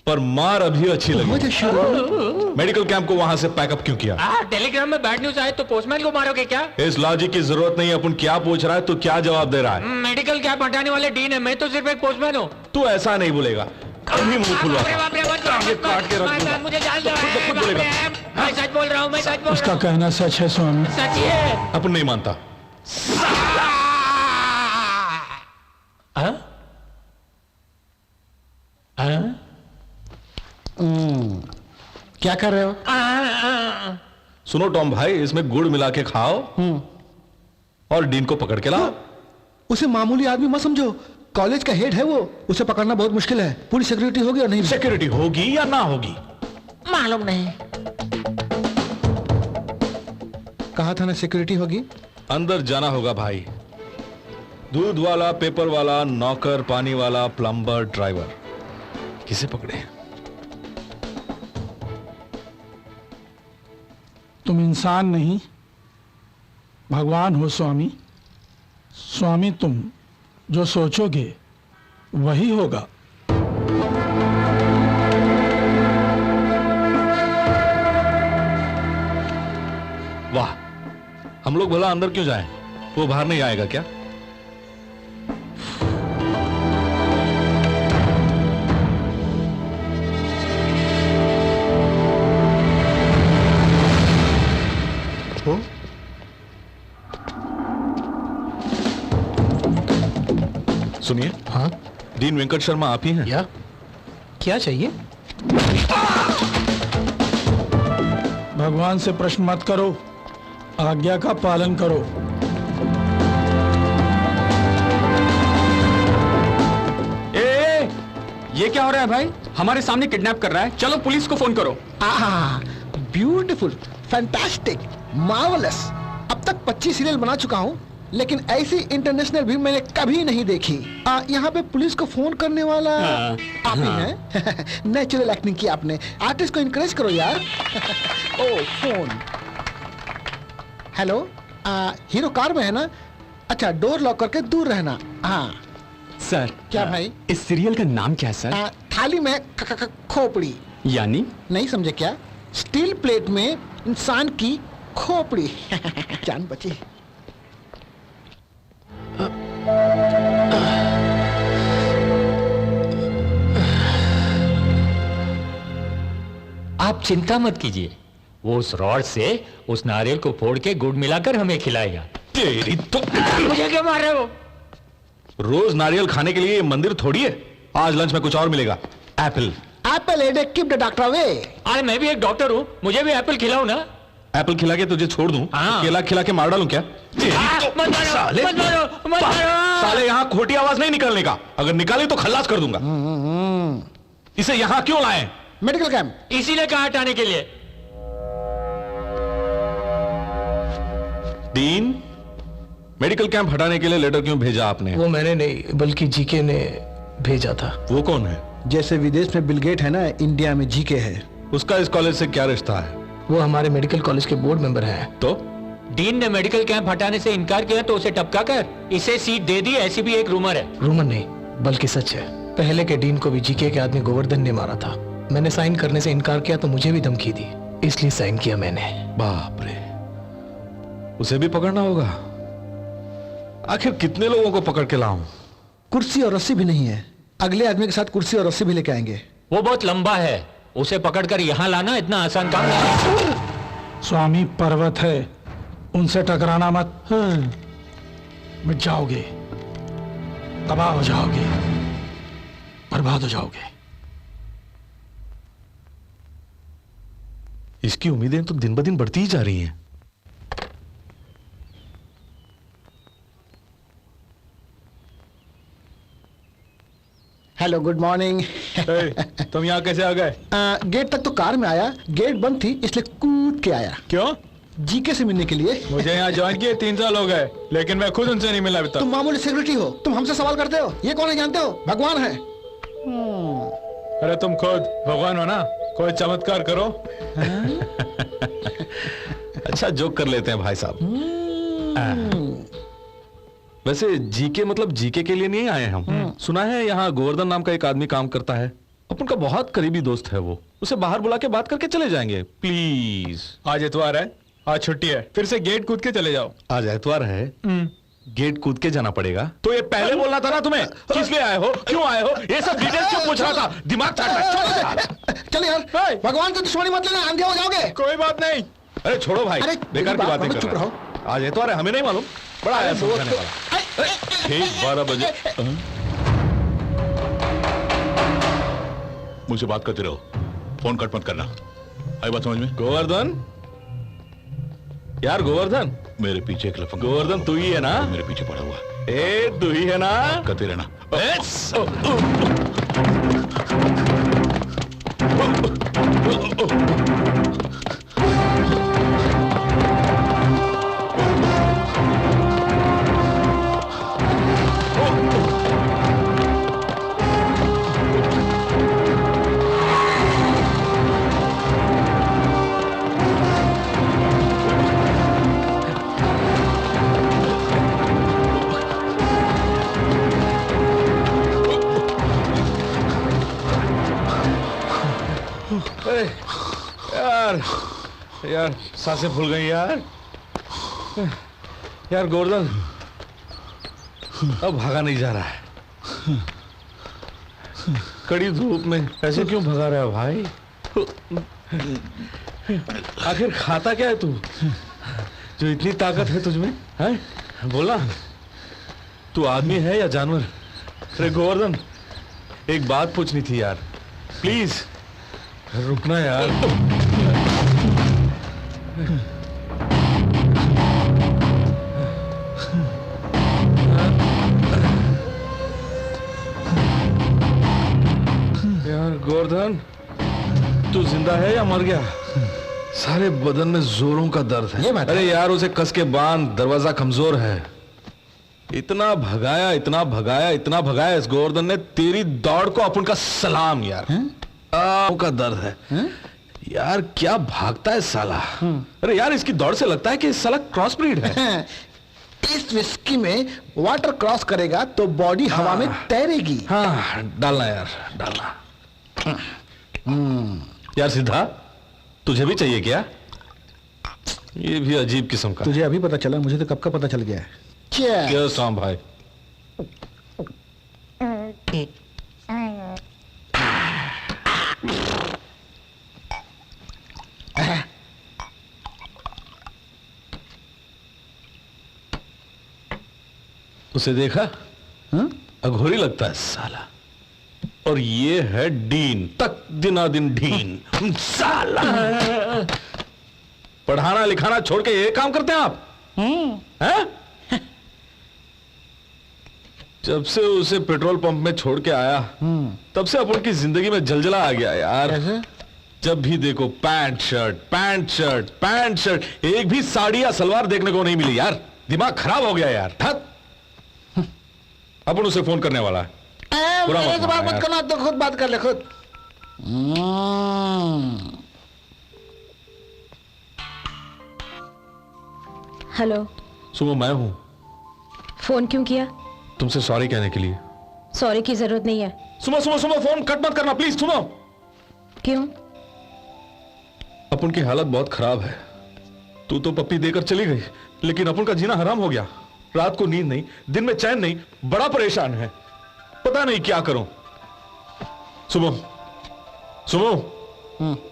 पर मार अभी अच्छी लगी। मुझे शुरू मेडिकल कैंप को वहां से पैकअप क्यों किया? टेलीग्राम में बैड न्यूज आए तो पोस्टमैन को मारोगे क्या? इस लॉजिक की जरूरत नहीं है। अपन क्या पूछ रहा है तो क्या जवाब दे रहा है? मेडिकल कैंप हटाने वाले डीन है, मैं तो सिर्फ एक पोस्टमैन हूँ। तू ऐसा नहीं बोलेगा, कभी मुंह खुलवा काट के रख दूंगा। मुझे जान दो। खुद बोलेगा। मैं सच बोल रहा हूँ, मैं सच बोल उसका रहा हूँ। कहना सच है स्वामी। सच ही है। अपन नहीं मानता। हाँ? हाँ? क्या कर रहे हो? सुनो टॉम भाई, इसमें गुड़ मिला के खाओ और डीन को पकड़ के लाओ। उसे मामूली आदमी मत समझो, कॉलेज का हेड है वो। उसे पकड़ना बहुत मुश्किल है। पूरी सिक्योरिटी होगी और नहीं भी। सिक्योरिटी होगी या ना होगी मालूम नहीं। कहा था ना सिक्योरिटी होगी। अंदर जाना होगा भाई। दूध वाला, पेपर वाला, नौकर, पानी वाला, प्लम्बर, ड्राइवर, किसे पकड़े? तुम इंसान नहीं भगवान हो स्वामी। स्वामी तुम जो सोचोगे वही होगा। वाह, हम लोग भला अंदर क्यों जाएं? वो बाहर नहीं आएगा क्या? सुनिए। हाँ डीन वेंकट शर्मा आप ही हैं? या क्या चाहिए? भगवान से प्रश्न मत करो, आज्ञा का पालन करो। ए, ये क्या हो रहा है भाई? हमारे सामने किडनैप कर रहा है। चलो पुलिस को फोन करो। Beautiful, fantastic, marvellous. अब तक 25 सीरियल बना चुका हूँ, लेकिन ऐसी इंटरनेशनल भी मैंने कभी नहीं देखी। यहाँ पे पुलिस को फोन करने वाला आप ही हैं। नेचुरल एक्टिंग की आपने। आर्टिस्ट को इनकरेज करो यार। ओ फोन। हेलो, हीरो कार में है ना? अच्छा, डोर लॉक करके दूर रहना। हाँ सर। क्या भाई? इस सीरियल का नाम क्या है सर? थाली में खोपड़ी। यानी? नहीं समझे क्या? स्टील प्लेट में इंसान की खोपड़ी। जान बची। आप चिंता मत कीजिए, वो उस रॉड से उस नारियल को फोड़ के गुड़ मिलाकर हमें खिलाएगा। तेरी तो मुझे क्यों मार रहे हो? रोज नारियल खाने के लिए ये मंदिर थोड़ी है। आज लंच में कुछ और मिलेगा। Apple. Apple headache keep the doctor away. अरे मैं भी एक डॉक्टर हूँ, मुझे भी एप्पल खिलाओ ना। एप्पल खिला के तुझे छोड़ दूं? हाँ। केला खिला के मार डालूं क्या? मत मारो, साले, मत मारो, मत मारो। साले यहाँ खोटी आवाज नहीं निकलने का। अगर निकाली तो खल्लास कर दूंगा। इसे यहाँ क्यों लाए? Medical camp. इसीलिए कहा हटाने के लिए। डीन, मेडिकल कैंप हटाने के लिए लेटर क्यों भेजा आपने? वो मैंने नहीं, बल्कि जीके ने भेजा था। वो कौन है? जैसे विदेश में बिल गेट है ना, इंडिया में जीके है। उसका इस कॉलेज से क्या रिश्ता है? वो हमारे मेडिकल कॉलेज के बोर्ड मेंबर हैं। तो डीन ने मेडिकल कैंप हटाने से इनकार किया तो उसे टपका कर इसे सीट दे दी, ऐसी भी एक रूमर है। रूमर नहीं, बल्कि सच है। पहले के डीन को भी जीके के आदमी गोवर्धन ने मारा था। मैंने साइन करने से इनकार किया तो मुझे भी धमकी दी, इसलिए साइन किया मैंने। बाप रे, उसे भी पकड़ना होगा। आखिर कितने लोगों को पकड़ के लाऊं? कुर्सी और रस्सी भी नहीं है। अगले आदमी के साथ कुर्सी और रस्सी भी लेके आएंगे। वो बहुत लंबा है, उसे पकड़कर यहाँ लाना इतना आसान काम नहीं। स्वामी पर्वत है, उनसे टकराना मत। मिट जाओगे। तबाह हो जाओगे, बर्बाद हो जाओगे। इसकी उम्मीदें तो दिन ब दिन बढ़ती ही जा रही हैं। Hello, good morning. तुम यहाँ कैसे आ गए? गेट तक तो कार में आया, गेट बंद थी इसलिए कूद के आया। क्यों? जीके से मिलने के लिए। मुझे यहाँ ज्वाइन किए 3 साल हो गए, लेकिन मैं खुद उनसे नहीं मिला अभी तक। तुम मामूली सेक्रेटरी हो, तुम हमसे सवाल करते हो। ये कौन है जानते हो? भगवान है। अरे तुम खुद भगवान हो ना, कोई चमत्कार करो। अच्छा जोक कर लेते हैं भाई साहब। वैसे जीके मतलब जीके के लिए नहीं आए हम। सुना है यहाँ गोवर्धन नाम का एक आदमी काम करता है, अपन का बहुत करीबी दोस्त है वो। उसे बाहर बुला के बात करके चले जाएंगे प्लीज। आज इतवार है, आज छुट्टी है, फिर से गेट कूद के चले जाओ। आज एतवार है, गेट कूद के जाना पड़ेगा। तो ये पहले बोलना था ना तुम्हें। किस लिए आए हो, क्यों आए हो, ये सब डिटेल्स क्यों पूछ रहा था? दिमाग चल यार, भगवान से दुश्मनी मत लेना, अंधे हो जाओगे। कोई बात नहीं। अरे छोड़ो भाई, बेकार की बातें कर रहे हो। आज एतवार है, हमें नहीं मालूम। बड़ा आया समझाने वाला। ठीक 12 बजे मुझसे बात करते रहो, फोन कट मत करना। आई बात समझ में? गोवर्धन यार, गोवर्धन मेरे पीछे एक लफंगा। गोवर्धन तू ही है ना? मेरे पीछे पड़ा हुआ। ए तू ही है ना? करते रहना। यार यार सांसें फूल गई यार। यार गोवर्धन अब भागा नहीं जा रहा है। कड़ी धूप में ऐसे क्यों भगा रहा है भाई? आखिर खाता क्या है तू जो इतनी ताकत है तुझमें? है बोला, तू आदमी है या जानवर? अरे गोवर्धन एक बात पूछनी थी यार, प्लीज रुकना यार। यार गोवर्धन तू जिंदा है या मर गया? सारे बदन में जोरों का दर्द है। अरे यार उसे कस के बांध, दरवाजा कमजोर है। इतना भगाया इतना भगाया इतना भगाया इस गोवर्धन ने, तेरी दौड़ को अपन का सलाम यार। का दर्द है यार, क्या भागता है साला। अरे यार इसकी दौड़ से लगता है कि साला क्रॉस ब्रीड है। इस विस्की में वाटर क्रॉस करेगा तो बॉडी हवा में तैरेगी। हाँ डालना यार, डालना। यार सिद्धा तुझे भी चाहिए क्या? ये भी अजीब किस्म का। तुझे अभी पता चला, मुझे तो कब का पता चल गया है। क्या शाम भाई? उसे देखा? अघोरी लगता है साला। और ये है डीन, तक दिना दिन डीन साला। पढ़ाना लिखाना छोड़ के ये काम करते हैं आप? हैं? जब से उसे पेट्रोल पंप में छोड़ के आया तब से अपन की जिंदगी में जलजला आ गया यार। जब भी देखो pant shirt pant shirt pant shirt, एक भी साड़ी या सलवार देखने को नहीं मिली यार। दिमाग खराब हो गया यार। अपन उसे फोन करने वाला है। बात मत करना, तो खुद बात कर ले खुद। हेलो सुनो मैं हूं। फोन क्यों किया? तुमसे सॉरी कहने के लिए। सॉरी की जरूरत नहीं है। सुनो सुनो सुनो, फोन कट मत करना प्लीज। सुनो। क्यों? अपन की हालत बहुत खराब है। तू तो पप्पी देकर चली गई, लेकिन अपन का जीना हराम हो गया। रात को नींद नहीं, दिन में चैन नहीं, बड़ा परेशान है, पता नहीं क्या करूं। सुनो सुनो,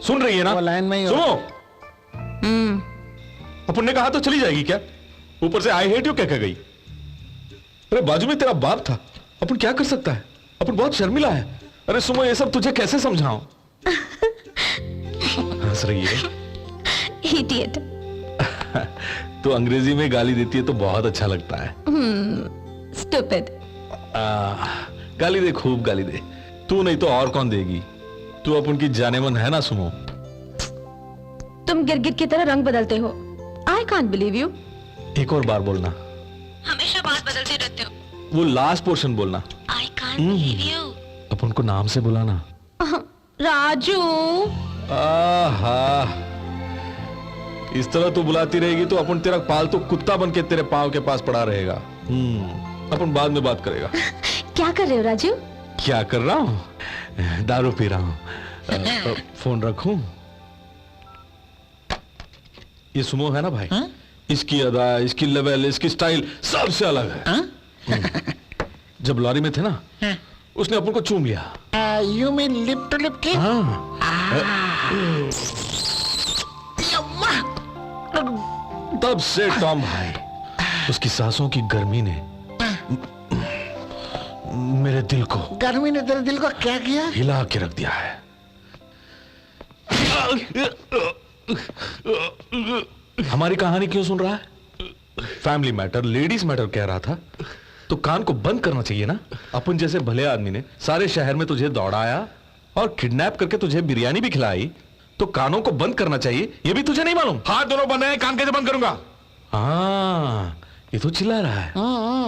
सुन रही है ना? लाइन में ही सुनो। अपन ने कहा तो चली जाएगी क्या? ऊपर से आई हेट यू कह के गई। अरे बाजू में तेरा बाप था, अपन क्या कर सकता है? अपन बहुत शर्मिला है। अरे सुमो, ये सब तुझे कैसे समझाऊं? हंस रही है। Idiot. तो अंग्रेजी में गाली देती है तो बहुत अच्छा लगता है। Stupid. गाली दे, खूब गाली दे। तू नहीं तो और कौन देगी? तू अपन की जाने मन है ना सुमो। तुम गिरगिट की तरह रंग बदलते हो। I can't believe you. एक और बार बोलना। हमेशा बात बदलते रहते हो। वो लास्ट पोर्शन बोलना। I can't believe you. अपन को नाम से बुलाना। राजू। आहा, इस तरह तू बुलाती रहेगी तो अपन तेरा पालतू कुत्ता बन के तेरे पाँव के पास पड़ा रहेगा। अपन बाद में बात करेगा। क्या कर रहे हो राजू? क्या कर रहा हूँ? दारू पी रहा हूँ। फोन रखूं? ये सुमो है ना भाई, इसकी अदा, इसकी लेवल, इसकी स्टाइल सबसे अलग है। जब लॉरी में थे ना, उसने अपन को चूम लिया। You mean lip to lip kiss? तब से टॉम भाई, उसकी सांसों की गर्मी ने मेरे दिल को, गर्मी ने तेरे दिल को क्या किया? हिला के रख दिया है। हमारी कहानी क्यों सुन रहा है? फैमिली मैटर, लेडीज मैटर कह रहा था तो कान को बंद करना चाहिए ना। अपन जैसे भले आदमी ने सारे शहर में तुझे दौड़ाया और किडनैप करके तुझे बिरयानी भी खिलाई, तो कानों को बंद करना चाहिए। ये भी तुझे नहीं मालूम? हाथ दोनों बंद है, कान कैसे बंद करूंगा? हाँ, ये तो चिल्ला रहा है।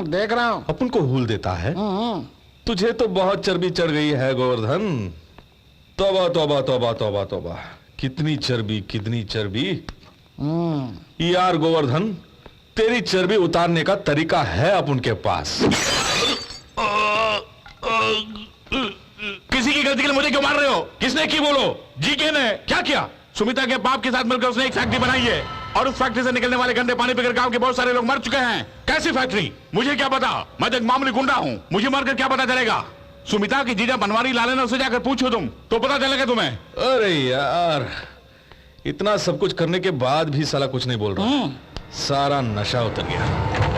देख रहा हूँ। अपन को हुल देता है। तुझे तो बहुत चर्बी चढ़ गई है गोवर्धन। तौबा तौबा तौबा तौबा तौबा, कितनी चर्बी, कितनी चर्बी। यार गोवर्धन, तेरी चर्बी उतारने का तरीका है अपन के पास। किसी की गलती के लिए मुझे क्यों मार रहे हो? किसने की बोलो? जीके ने क्या किया? सुमिता के बाप के साथ मिलकर उसने एक फैक्ट्री बनाई है और उस फैक्ट्री से निकलने वाले गंदे पानी पीकर गांव के बहुत सारे लोग मर चुके हैं। कैसी फैक्ट्री? मुझे क्या पता? मैं तो एक मामूली गुंडा हूँ, मुझे मरकर क्या पता चलेगा? सुमिता की जीजा बनवारी लाले ना, उसे जाकर पूछो तुम तो पता चलेगा तुम्हें। अरे यार, इतना सब कुछ करने के बाद भी साला कुछ नहीं बोल रहा। सारा नशा उतर गया।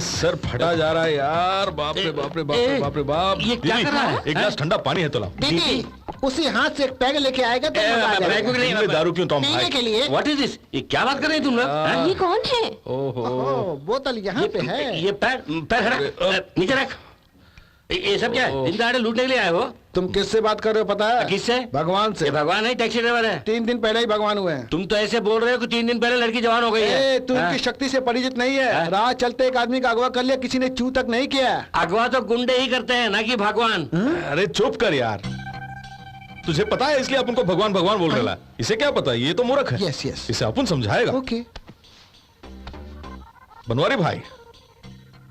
सर फटा जा रहा है यार। बाप रे बाप रे बाप रे बाप रे बाप। ये क्या कर रहा है? एक गिलास ठंडा पानी है तो लाओ। दीदी, उसी हाथ से एक पैग लेके आएगा तो मजा आ जाएगा। दारू क्यों टॉम पीने भाई? के लिए। What is this? ये क्या बात कर रहे हैं तुम लोग? ये कौन है? ओहो, बोतल यहाँ पे है। ये पैर रख, नीचे रख। ये सब क्या है? दिन दहाड़े लूटने के लिए आए हो? तुम किससे बात कर रहे हो पता है? किससे? भगवान से। ये भगवान है, टैक्सी ड्राइवर है? 3 दिन पहले ही भगवान हुए हैं। तुम तो ऐसे बोल रहे हो कि 3 दिन पहले लड़की जवान हो गई है। तू इनकी शक्ति से परिचित नहीं है। राह चलते एक आदमी का अगवा कर लिया, किसी ने चू तक नहीं किया। अगवा तो गुंडे ही करते हैं, ना कि भगवान। अरे चुप कर यार। तुझे पता है इसलिए अपन को भगवान भगवान बोल रहा है। इसे क्या पता? ये तो मूर्ख है। यस यस, इसे अपन समझाएगा। ओके। बनवारी भाई,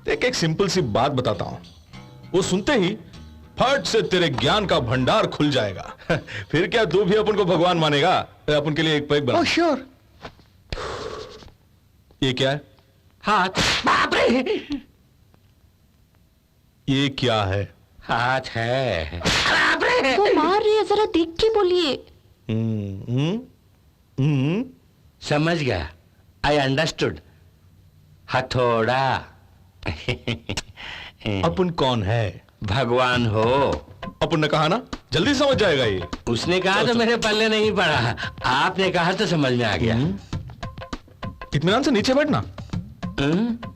देख एक सिंपल सी बात बताता हूं, वो सुनते ही फट से तेरे ज्ञान का भंडार खुल जाएगा। फिर क्या तू भी अपन को भगवान मानेगा? अपन के लिए एक पैक बना। Oh sure. ये क्या है? हाथ। बाप रे! ये क्या है? हाथ है। वो मार रही है, जरा देख के बोलिए। समझ गया। I understood. हथौड़ा। अपन कौन है? भगवान हो। अपन ने कहा ना, जल्दी समझ जाएगा ये। उसने कहा तो मेरे पल्ले नहीं पड़ा, आपने कहा तो समझ में आ गया। इत्मीनान से नीचे बैठना।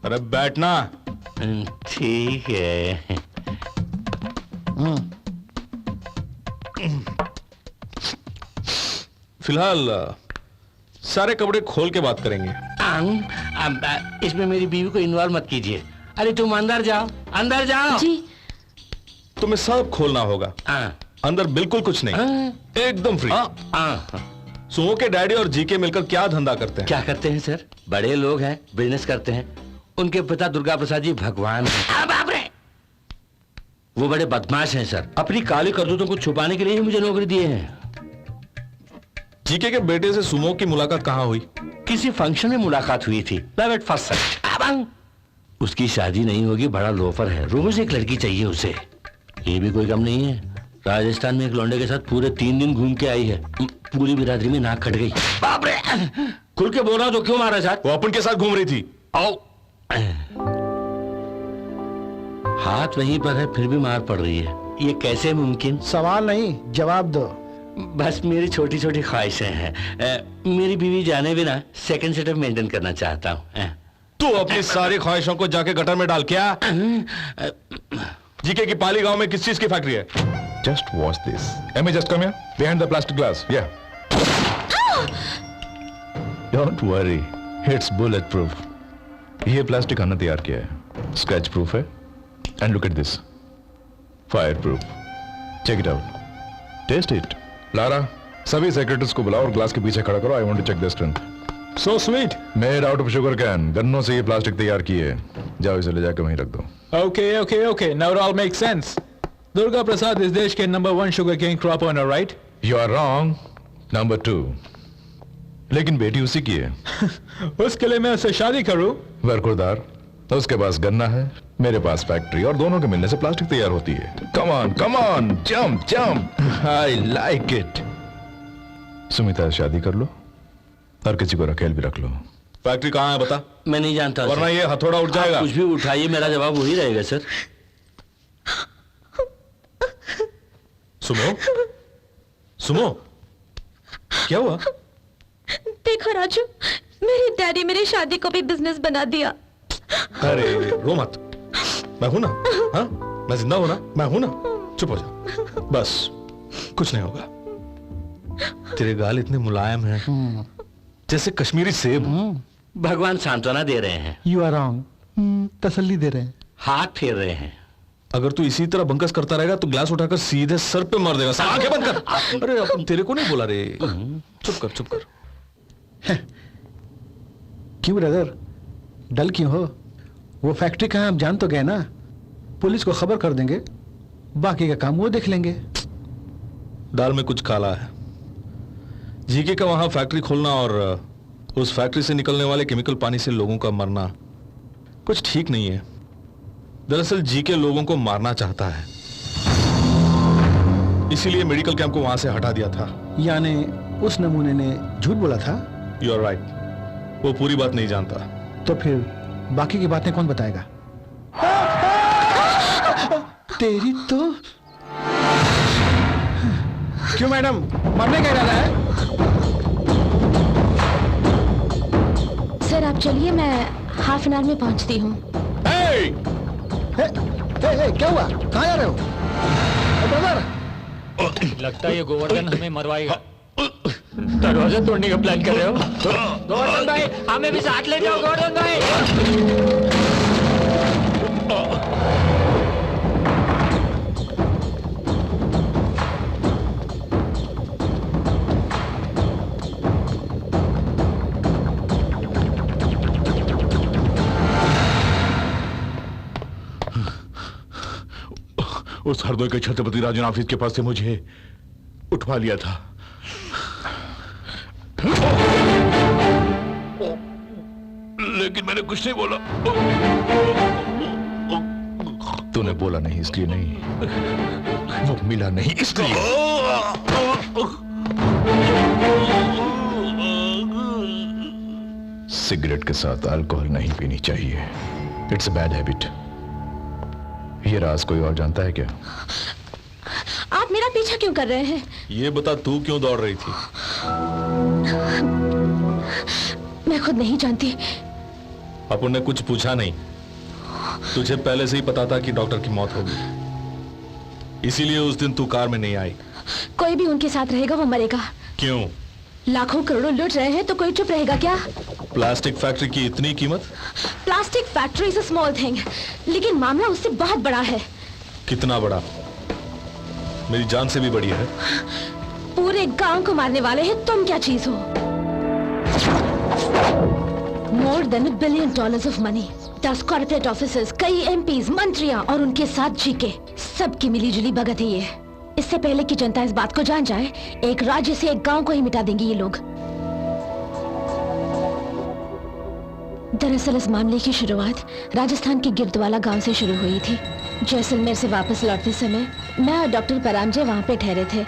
अरे बैठना। ठीक है। फिलहाल सारे कपड़े खोल के बात करेंगे। इसमें मेरी बीवी को इन्वॉल्व मत कीजिए। अरे तुम अंदर जाओ, अंदर जाओ। जी। तुम्हें सब खोलना होगा। अंदर बिल्कुल कुछ नहीं, एकदम फ्री। सुमो के डैडी और जीके मिलकर क्या धंधा करते हैं? क्या करते हैं सर? बड़े लोग हैं, बिजनेस करते हैं। उनके पिता दुर्गा प्रसाद जी भगवान हैं। बाप रे! वो बड़े बदमाश हैं सर। अपनी काली करतूतों को छुपाने के लिए ही मुझे नौकरी दिए हैं। जीके के बेटे से सुमो की मुलाकात कहाँ हुई? किसी फंक्शन में मुलाकात हुई थी। Love at first sight. उसकी शादी नहीं होगी, बड़ा लोफर है, रोज एक लड़की चाहिए उसे। ये भी कोई कम नहीं है, राजस्थान में एक लौंडे के साथ पूरे 3 दिन घूम के आई है। पूरी बिरादरी में नाक कट गई। बाप रे! खुल के बोल रहा तो क्यों मारा साथ? वो अपन के साथ घूम रही थी। आओ। हाथ वहीं पर है फिर भी मार पड़ रही है, ये कैसे मुमकिन? सवाल नहीं, जवाब दो। बस मेरी छोटी छोटी ख्वाहिशें हैं। मेरी बीवी जाने बिना सेकंड सेटअप मेंटेन करना चाहता हूँ। तू अपनी सारी ख्वाहिशों को जाके गटर में डाल। क्या जीके की पाली गांव में किस चीज की फैक्ट्री है? Just watch this. Amy just come here behind the plastic glass. Yeah don't worry, it's bullet proof. ये प्लास्टिक खाना तैयार किया है, स्क्रैच प्रूफ है। And look at this, fire proof. Check it out, test it. Lara, सभी सेक्रेटरीज को बुलाओ और ग्लास के पीछे खड़ा करो। I want to check the strength. So sweet. Made out of sugar cane. गन्नों से ये प्लास्टिक तैयार की है। जाओ इसे ले जाकर वहीं रख दो। Okay. Now it all makes sense. Durga Prasad is देश के number 1 sugarcane crop owner, right? You are wrong, number 2। लेकिन बेटी उसी की है। उसके लिए मैं उससे शादी करूं? बरखुरदार, उसके पास गन्ना है, मेरे पास फैक्ट्री, और दोनों के मिलने से प्लास्टिक तैयार होती है। Come on, jump. I like it. Sumita से शादी कर लो और किसी को रखेल भी रख लो। फैक्ट्री कहाँ है बता? मैं नहीं जानता, वरना ये हथौड़ा उठ जाएगा। कुछ भी उठाइए, मेरा जवाब वही रहेगा सर। सुमो, क्या हुआ? देखो राजू, मेरे डैडी मेरी शादी को भी बिजनेस बना दिया। अरे रो मत, मैं हूं ना। हाँ, मैं जिंदा हूं ना, मैं हूं ना। चुप हो जा, बस कुछ नहीं होगा। तेरे गाल इतने मुलायम हैं जैसे कश्मीरी सेब। भगवान सांत्वना दे रहे हैं। यू आर रॉन्ग, तसल्ली दे रहे हैं। हाथ फेर रहे हैं। अगर तू इसी तरह बंकस करता रहेगा तो ग्लास उठाकर सीधे सर पे मार देगा। आंखें बंद कर। अरे अपन तेरे को नहीं बोला रे। चुप कर। क्यों ब्रदर, डल क्यों हो? वो फैक्ट्री कहाँ आप जान तो गए ना। पुलिस को खबर कर देंगे, बाकी का काम वो देख लेंगे। दाल में कुछ काला है। जीके का वहां फैक्ट्री खोलना और उस फैक्ट्री से निकलने वाले केमिकल पानी से लोगों का मरना कुछ ठीक नहीं है। दरअसल जीके लोगों को मारना चाहता है, इसीलिए मेडिकल कैंप को वहां से हटा दिया था। यानी उस नमूने ने झूठ बोला था? यू आर राइट, वो पूरी बात नहीं जानता। तो फिर बाकी की बातें कौन बताएगा? तेरी तो। क्यों मैडम, मरने का इरादा है? सर आप चलिए, मैं हाफ एन आवर में पहुंचती हूँ। क्या हुआ? कहाँ जा रहे हो? ब्रदर, लगता है ये गोवर्धन हमें मरवाएगा। दरवाजा तोड़ने का प्लान कर रहे हो? गोवर्धन भाई, हमें भी साथ ले जाओ। गोवर्धन भाई, उस हरदोई के छत्रपति राजन ऑफिस के पास से मुझे उठवा लिया था। लेकिन मैंने कुछ नहीं बोला। तूने बोला नहीं इसलिए नहीं, वो मिला नहीं इसलिए। सिगरेट के साथ अल्कोहल नहीं पीनी चाहिए, इट्स अ बैड हैबिट। ये राज कोई और जानता है क्या? आप मेरा पीछा क्यों कर रहे हैं? ये बता, तू क्यों दौड़ रही थी? मैं खुद नहीं जानती। अपन ने कुछ पूछा नहीं, तुझे पहले से ही पता था कि डॉक्टर की मौत होगी, इसीलिए उस दिन तू कार में नहीं आई। कोई भी उनके साथ रहेगा वो मरेगा। क्यों? लाखों करोड़ों लुट रहे हैं तो कोई चुप रहेगा क्या? प्लास्टिक फैक्ट्री की इतनी कीमत? Plastic factory is a small thing, लेकिन मामला उससे बहुत बड़ा है। कितना बड़ा? मेरी जान से भी बड़ी है। पूरे गांव को मारने वाले हैं तुम, क्या चीज हो? More than $1 billion of money, 10 corporate officers, कई एमपीज, मंत्रियां और उनके साथ जीके, सबकी मिलीजुली भगत है ये। इससे पहले कि जनता इस बात को जान जाए, एक राज्य से एक गांव को ही मिटा देंगे ये लोग। दरअसल इस मामले की शुरुआत राजस्थान के गिरदवाला गांव से शुरू हुई थी। जैसलमेर से वापस लौटते समय मैं और डॉक्टर परामजय वहां पे ठहरे थे,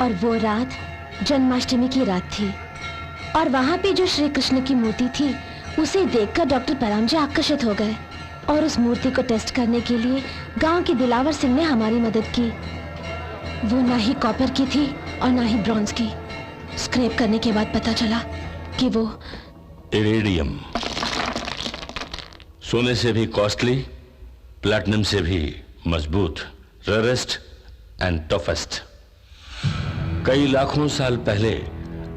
और वो रात जन्माष्टमी की रात थी। और वहां पे जो श्री कृष्ण की मूर्ति थी, उसे देखकर डॉक्टर परामजय आकर्षित हो गए। और उस मूर्ति को टेस्ट करने के लिए गांव के दिलावर सिंह ने हमारी मदद की। वो ना ही कॉपर की थी और ना ही ब्रॉन्ज की। स्क्रैप करने के बाद पता चला कि वो इरेडियम, सोने से भी कॉस्टली, प्लैटिनम से भी मजबूत, रेयरेस्ट एंड टफेस्ट। कई लाखों साल पहले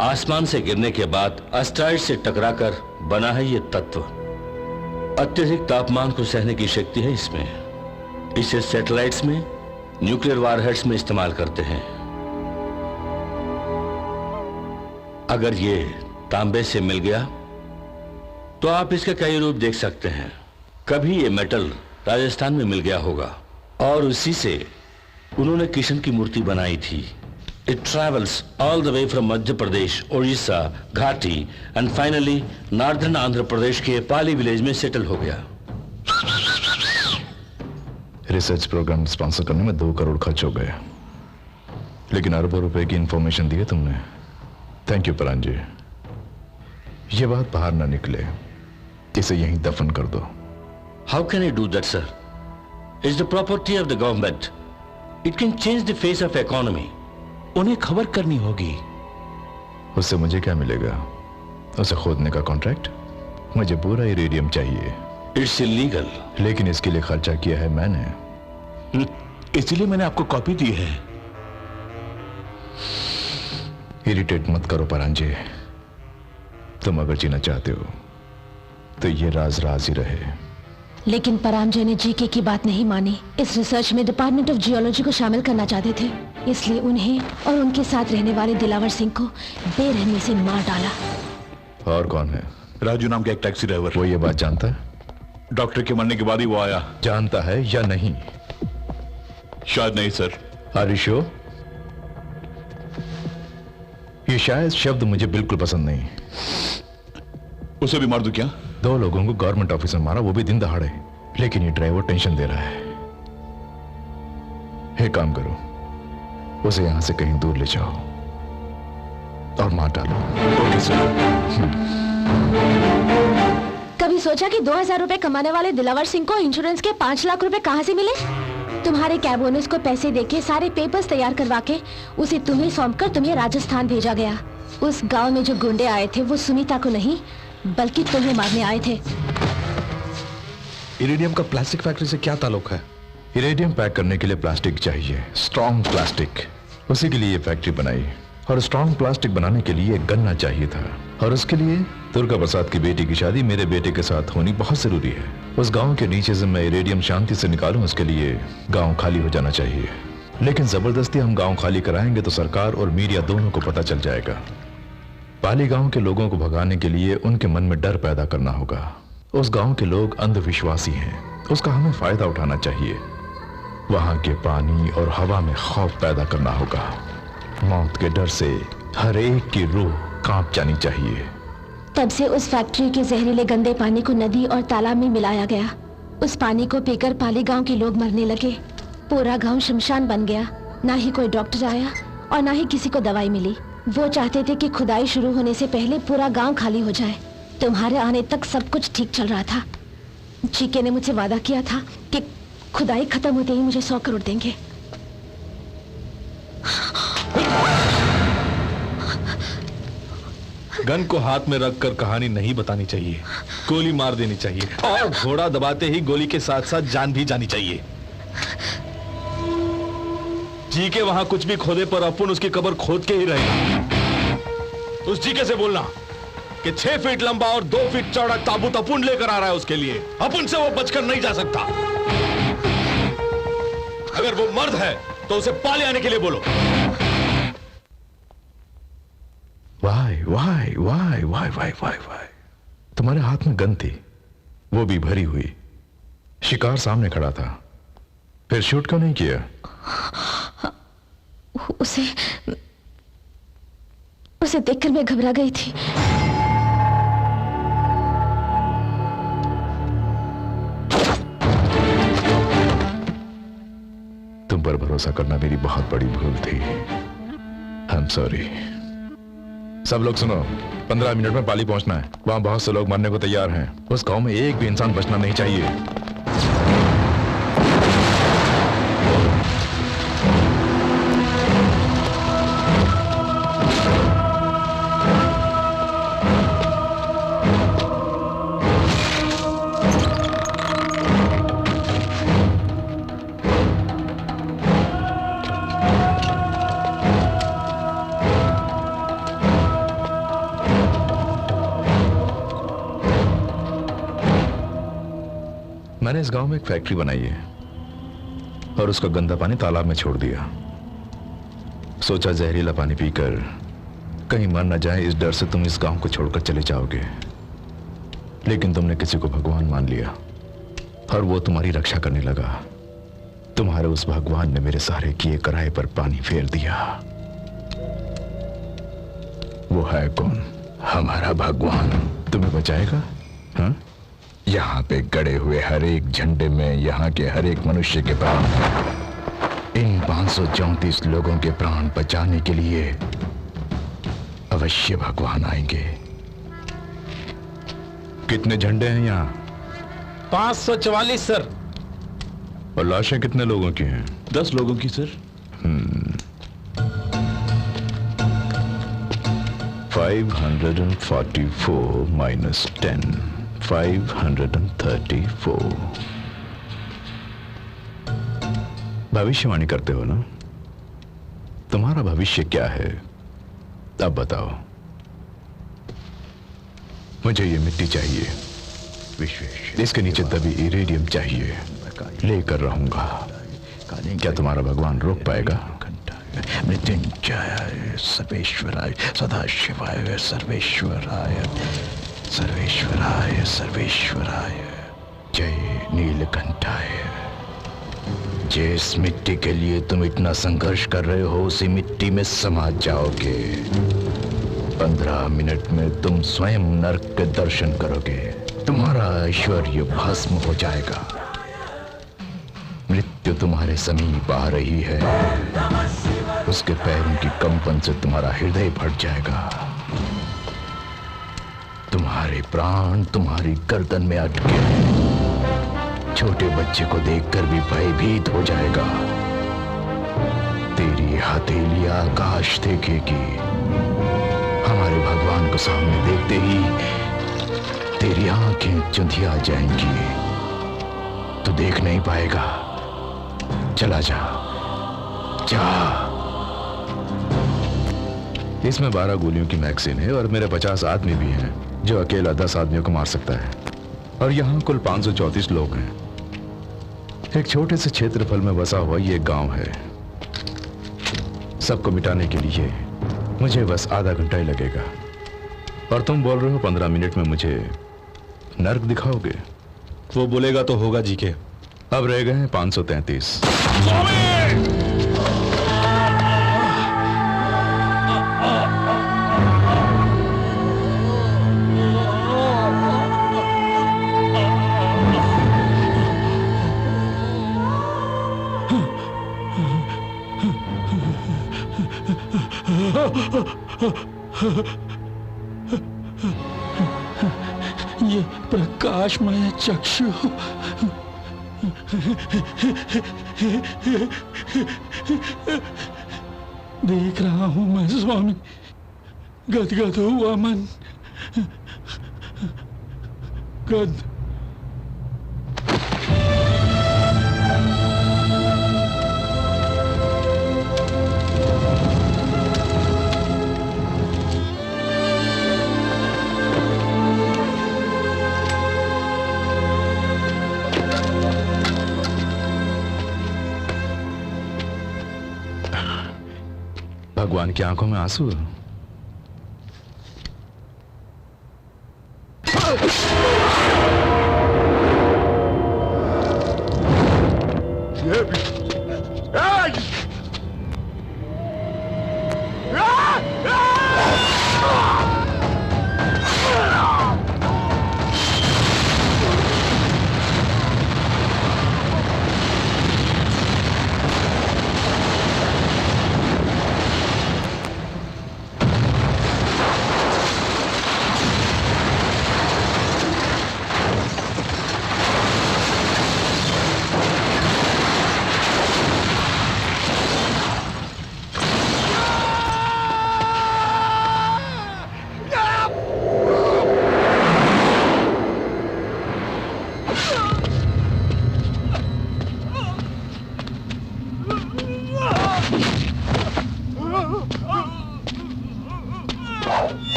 आसमान से गिरने के बाद एस्टेरॉइड से टकराकर बना है ये तत्व। अत्यधिक तापमान को सहने की शक्ति है इसमें। इसे सैटेलाइट्स में, न्यूक्लियर वारहेड्स में इस्तेमाल करते हैं। अगर ये तांबे से मिल गया तो आप इसके कई रूप देख सकते हैं। कभी ये मेटल राजस्थान में मिल गया होगा और उसी से उन्होंने किशन की मूर्ति बनाई थी। It travels all the way from Madhya Pradesh, Odisha, घाटी and finally northern Andhra Pradesh के पाली विलेज में सेटल हो गया। रिसर्च प्रोग्राम स्पॉन्सर करने में 2 करोड़ खर्च हो गए, लेकिन अरबों रुपए की इंफॉर्मेशन दी है तुमने। थैंक यू परान जी। ये बात बाहर ना निकले, इसे यहीं दफन कर दो। How can I do that, sir? It's the property of the government. It can change the face of economy. उन्हें खबर करनी होगी। उससे मुझे क्या मिलेगा? उसे खोदने का कॉन्ट्रैक्ट? मुझे पूरा इरेडियम चाहिए। It's illegal. लेकिन इसके लिए खर्चा किया है मैंने। इसीलिए मैंने आपको कॉपी दी है। इरिटेट मत करो परांजे। तुम अगर जीना चाहते हो तो ये राज राज ही रहे। लेकिन परांजय ने जीके की बात नहीं मानी। इस रिसर्च में डिपार्टमेंट ऑफ जियोलॉजी को शामिल करना चाहते थे, इसलिए उन्हें और उनके साथ रहने वाले दिलावर सिंह को बेरहमी से मार डाला। और कौन है? राजू नाम का एक टैक्सी ड्राइवर। वो ये बात जानता है? डॉक्टर के मरने के बाद ही वो आया। जानता है या नहीं? शायद नहीं सर। आरिशो, ये शायद शब्द मुझे बिल्कुल पसंद नहीं। उसे भी मार दूं क्या? 2 लोगों को गवर्नमेंट ऑफिस में मारा, वो भी दिन दहाड़े। लेकिन ये ड्राइवर टेंशन दे रहा है। एक काम करो, उसे यहां से कहीं दूर ले जाओ और मार डालो। Okay sir. कभी सोचा कि 2000 रुपए कमाने वाले दिलावर सिंह को इंश्योरेंस के 5 लाख रुपए कहां से मिले? तुम्हारे कैब ओनर्स को पैसे देके सारे पेपर्स तैयार करवा के उसे तुम्हें सौंपकर तुम्हें राजस्थान भेजा गया। उस गांव में जो गुंडे आए थे वो सुनीता को नहीं बल्कि तुम्हें मारने आए थे। इरेडियम का प्लास्टिक फैक्ट्री से क्या ताल्लुक है? इरेडियम पैक करने के लिए प्लास्टिक चाहिए, स्ट्रॉन्ग प्लास्टिक। उसी के लिए ये फैक्ट्री बनाई। और स्ट्रॉन्ग प्लास्टिक बनाने के लिए एक गन्ना चाहिए था। और उसके लिए दुर्गा प्रसाद की बेटी की शादी मेरे बेटे के साथ होनी बहुत जरूरी है। उस गांव के नीचे से मैं इरेडियम शांति से निकालूं, उसके लिए गांव खाली हो जाना चाहिए। लेकिन जबरदस्ती हम गांव खाली कराएंगे तो सरकार और मीडिया दोनों को पता चल जाएगा। पाली गांव के लोगों को भगाने के लिए उनके मन में डर पैदा करना होगा। उस गांव के लोग अंधविश्वासी हैं, उसका हमें फायदा उठाना चाहिए। वहां के पानी और हवा में खौफ पैदा करना होगा। मौत के डर से हर एक की रूह कांप जानी चाहिए। तब से उस फैक्ट्री के जहरीले गंदे पानी को नदी और तालाब में मिलाया गया। उस पानी को पीकर पाली गांव के लोग मरने लगे। पूरा गांव शमशान बन गया। ना ही कोई डॉक्टर आया और ना ही किसी को दवाई मिली। वो चाहते थे कि खुदाई शुरू होने से पहले पूरा गांव खाली हो जाए। तुम्हारे आने तक सब कुछ ठीक चल रहा था। जीके ने मुझसे वादा किया था कि खुदाई खत्म होते ही मुझे 100 करोड़ देंगे। गन को हाथ में रखकर कहानी नहीं बतानी चाहिए, गोली मार देनी चाहिए और घोड़ा दबाते ही गोली के साथ साथ जान भी जानी चाहिए। जीके वहां कुछ भी खोदे पर अपन उसकी कब्र खोद के ही रहेगा। उस जीके से बोलना कि 6 फीट लंबा और 2 फीट चौड़ा ताबूत अपुन लेकर आ रहा है उसके लिए। अपुन से वो बचकर नहीं जा सकता। अगर वो मर्द है तो उसे पाले आने के लिए बोलो। Why why why why why why why, तुम्हारे हाथ में गन थी, वो भी भरी हुई। शिकार सामने खड़ा था, फिर शूट क्यों नहीं किया? उसे देखकर मैं घबरा गई थी। तुम पर भरोसा करना मेरी बहुत बड़ी भूल थी। I am sorry. सब लोग सुनो, 15 मिनट में पाली पहुंचना है। वहां बहुत से लोग मरने को तैयार हैं। उस गांव में एक भी इंसान बचना नहीं चाहिए। मैंने इस गांव में एक फैक्ट्री बनाई है और उसका गंदा पानी तालाब में छोड़ दिया। सोचा जहरीला पानी पीकर कहीं मर न जाए, इस डर से तुम इस गांव को छोड़कर चले जाओगे। लेकिन तुमने किसी को भगवान मान लिया और वो तुम्हारी रक्षा करने लगा। तुम्हारे उस भगवान ने मेरे सारे किए कराए पर पानी फेर दिया। वो है कौन? हमारा भगवान तुम्हें बचाएगा? हाँ? यहाँ पे गड़े हुए हर एक झंडे में यहाँ के हर एक मनुष्य के प्राण, इन 534 लोगों के प्राण बचाने के लिए अवश्य भगवान आएंगे। कितने झंडे हैं यहाँ? 544 सर। और लाशें कितने लोगों की हैं? 10 लोगों की सर। 544 minus 10, 534। भविष्यवाणी करते हो ना? तुम्हारा भविष्य क्या है अब बताओ। मुझे ये मिट्टी चाहिए, इसके नीचे दबी इरेडियम चाहिए, लेकर रहूंगा। क्या तुम्हारा भगवान रोक पाएगा? मृत्युंजय सर्वेश्वराय सदाशिवाय सर्वेश्वराय सर्वेश्वराय सर्वेश्वराय जय नीलकंठाय। जिस मिट्टी के लिए तुम इतना संघर्ष कर रहे हो उसी मिट्टी में समा जाओगे। 15 मिनट में तुम स्वयं नरक के दर्शन करोगे। तुम्हारा ऐश्वर्य भस्म हो जाएगा। मृत्यु तुम्हारे समीप आ रही है। उसके पैरों की कंपन से तुम्हारा हृदय फट जाएगा। तुम्हारे प्राण तुम्हारी गर्दन में अटके। छोटे बच्चे को देखकर भी भयभीत हो जाएगा। तेरी हथेली आकाश देखेगी। हमारे भगवान को सामने देखते ही तेरी आंखें चुंधिया जाएंगी। तू देख नहीं पाएगा। चला जा, जा। इसमें 12 गोलियों की मैगजीन है और मेरे 50 आदमी भी हैं जो अकेला 10 आदमियों को मार सकता है। और यहाँ कुल 534 लोग हैं। एक छोटे से क्षेत्रफल में बसा हुआ ये गांव है। सबको मिटाने के लिए मुझे बस आधा घंटा ही लगेगा। और तुम बोल रहे हो 15 मिनट में मुझे नर्क दिखाओगे? वो बोलेगा तो होगा जी के। अब रह गए हैं 533। ये प्रकाशमय चक्षु देख रहा हूं मैं स्वामी। गदगद हुआ मन। गद भगवान की आंखों में आंसू।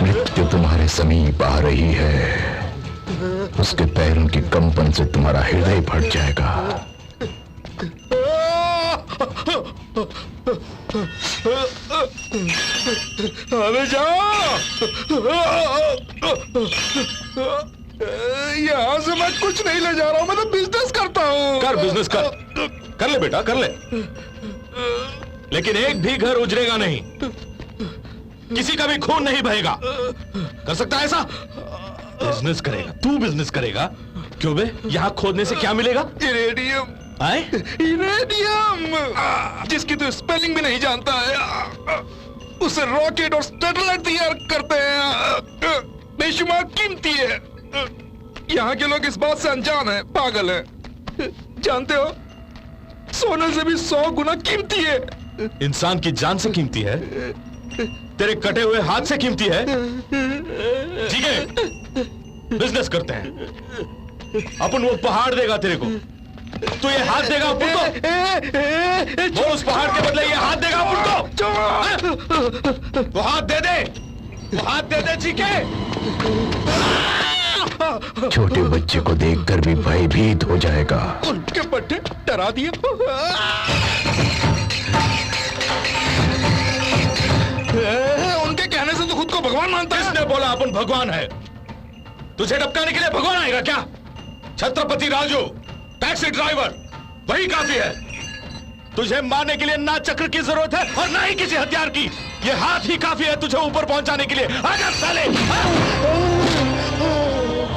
मृत्यु तुम्हारे समीप आ रही है। उसके पैरों की कंपन से तुम्हारा हृदय फट जाएगा। अरे जाओ, यहाँ से मैं कुछ नहीं ले जा रहा हूँ, मैं तो बिजनेस करता हूँ। कर बिजनेस कर ले बेटा, कर ले, लेकिन एक भी घर उजड़ेगा नहीं, किसी का भी खून नहीं बहेगा। कर सकता है ऐसा? बिजनेस करेगा, तू बिजनेस करेगा। क्यों बे, यहाँ खोदने से क्या मिलेगा? इरेडियम। आए? इरेडियम, जिसकी तो स्पेलिंग भी नहीं जानता है। उससे रॉकेट और सैटेलाइट तैयार करते हैं, बेशुमार कीमती है। यहाँ के लोग इस बात से अनजान है, पागल है। जानते हो, सोने से भी 100 गुना कीमती है। इंसान की जान से कीमती है, तेरे कटे हुए हाथ से कीमती है। ठीक है, बिजनेस करते हैं अपन। वो पहाड़ देगा तेरे को, तो ये हाथ देगा अपन को। वो उस पहाड़ के बदले ये हाथ देगा अपन को। वो हाथ दे दे, वो हाथ दे दे। ठीक है, छोटे बच्चे को देखकर भी भयभीत हो जाएगा। उनके पट्टे डरा दिए। उनके कहने से तो खुद को भगवान मानता है। किसने बोला अपन भगवान है? तुझे टपकाने के लिए भगवान आएगा क्या? छत्रपति राजू, टैक्सी ड्राइवर, वही काफी है। तुझे मारने के लिए ना चक्र की जरूरत है और ना ही किसी हथियार की। ये हाथ ही काफी है तुझे ऊपर पहुंचाने के लिए। आजा साले।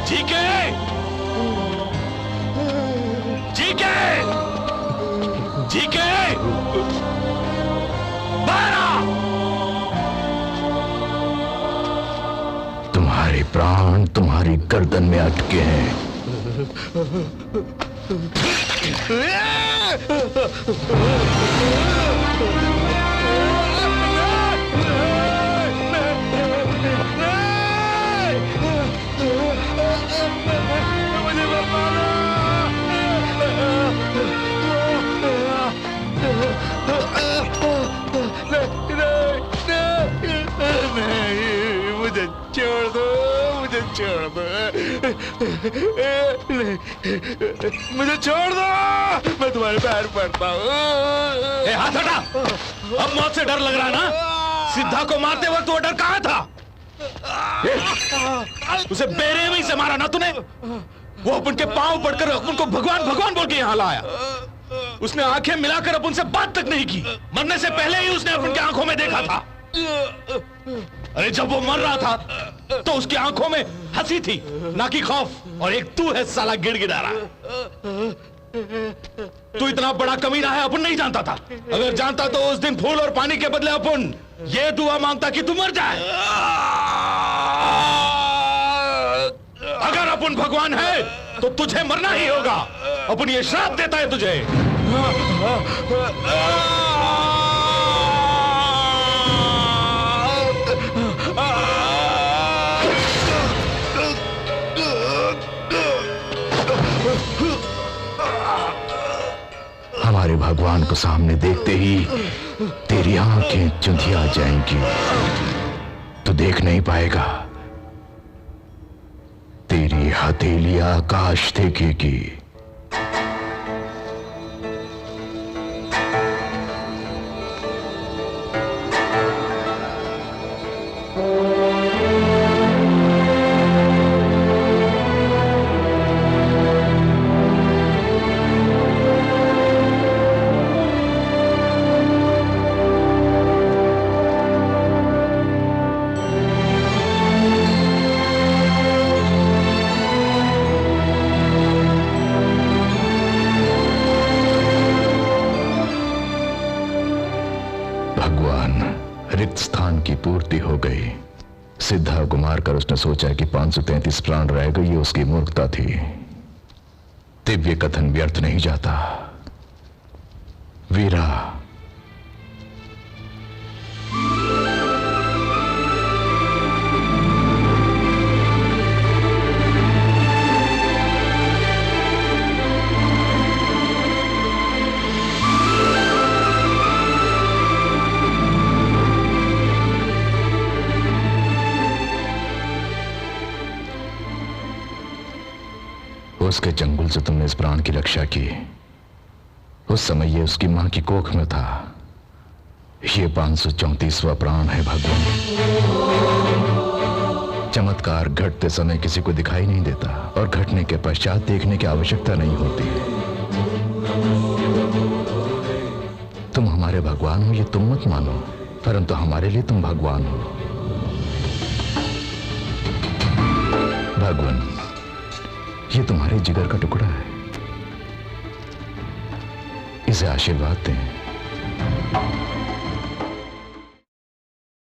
ठीक है, ठीक है, ठीक है, तुम्हारे प्राण तुम्हारी गर्दन में अटके हैं। मुझे छोड़ दो, मुझे छोड़ दो, मुझे छोड़ दो, मैं तुम्हारे पैर पड़ता हूँ। हाथ हटा, अब मौत से डर लग रहा है ना? सिद्धा को मारते वक्त वो डर कहाँ था? उसे बेरहमी से मारा ना तूने? वो अपन के पांव पड़कर अपन को भगवान भगवान बोल के यहाँ लाया। उसने आंखें मिलाकर अपन से बात तक नहीं की। मरने से पहले ही उसने अपन की आंखों में देखा था। अरे जब वो मर रहा था तो उसकी आंखों में हंसी थी, ना कि खौफ। और एक तू है साला गिड़गिड़ा रहा। तू इतना बड़ा कमीना है अपन नहीं जानता था। अगर जानता तो उस दिन फूल और पानी के बदले अपन ये दुआ मांगता कि तू मर जाए। अगर अपन भगवान है तो तुझे मरना ही होगा। अपन ये श्राप देता है तुझे। हमारे भगवान को सामने देखते ही तेरी आंखें चुंधिया जाएंगी। तू देख नहीं पाएगा। तेरी हथेली आकाश देखेगी। रिक्त स्थान की पूर्ति हो गई। सिद्धा को मारकर उसने सोचा कि 533 प्राण रह गई, ये उसकी मूर्खता थी। दिव्य कथन व्यर्थ नहीं जाता। वीरा, उसके चंगुल से तुमने इस प्राण की रक्षा की। उस समय ये उसकी मां की कोख में था। ये 534वां प्राण है भगवान। चमत्कार घटते समय किसी को दिखाई नहीं देता और घटने के पश्चात देखने की आवश्यकता नहीं होती। तुम हमारे भगवान हो ये तुम मत मानो, परंतु हमारे लिए तुम भगवान हो। भगवान, ये तुम्हारे जिगर का टुकड़ा है, इसे आशीर्वाद दें।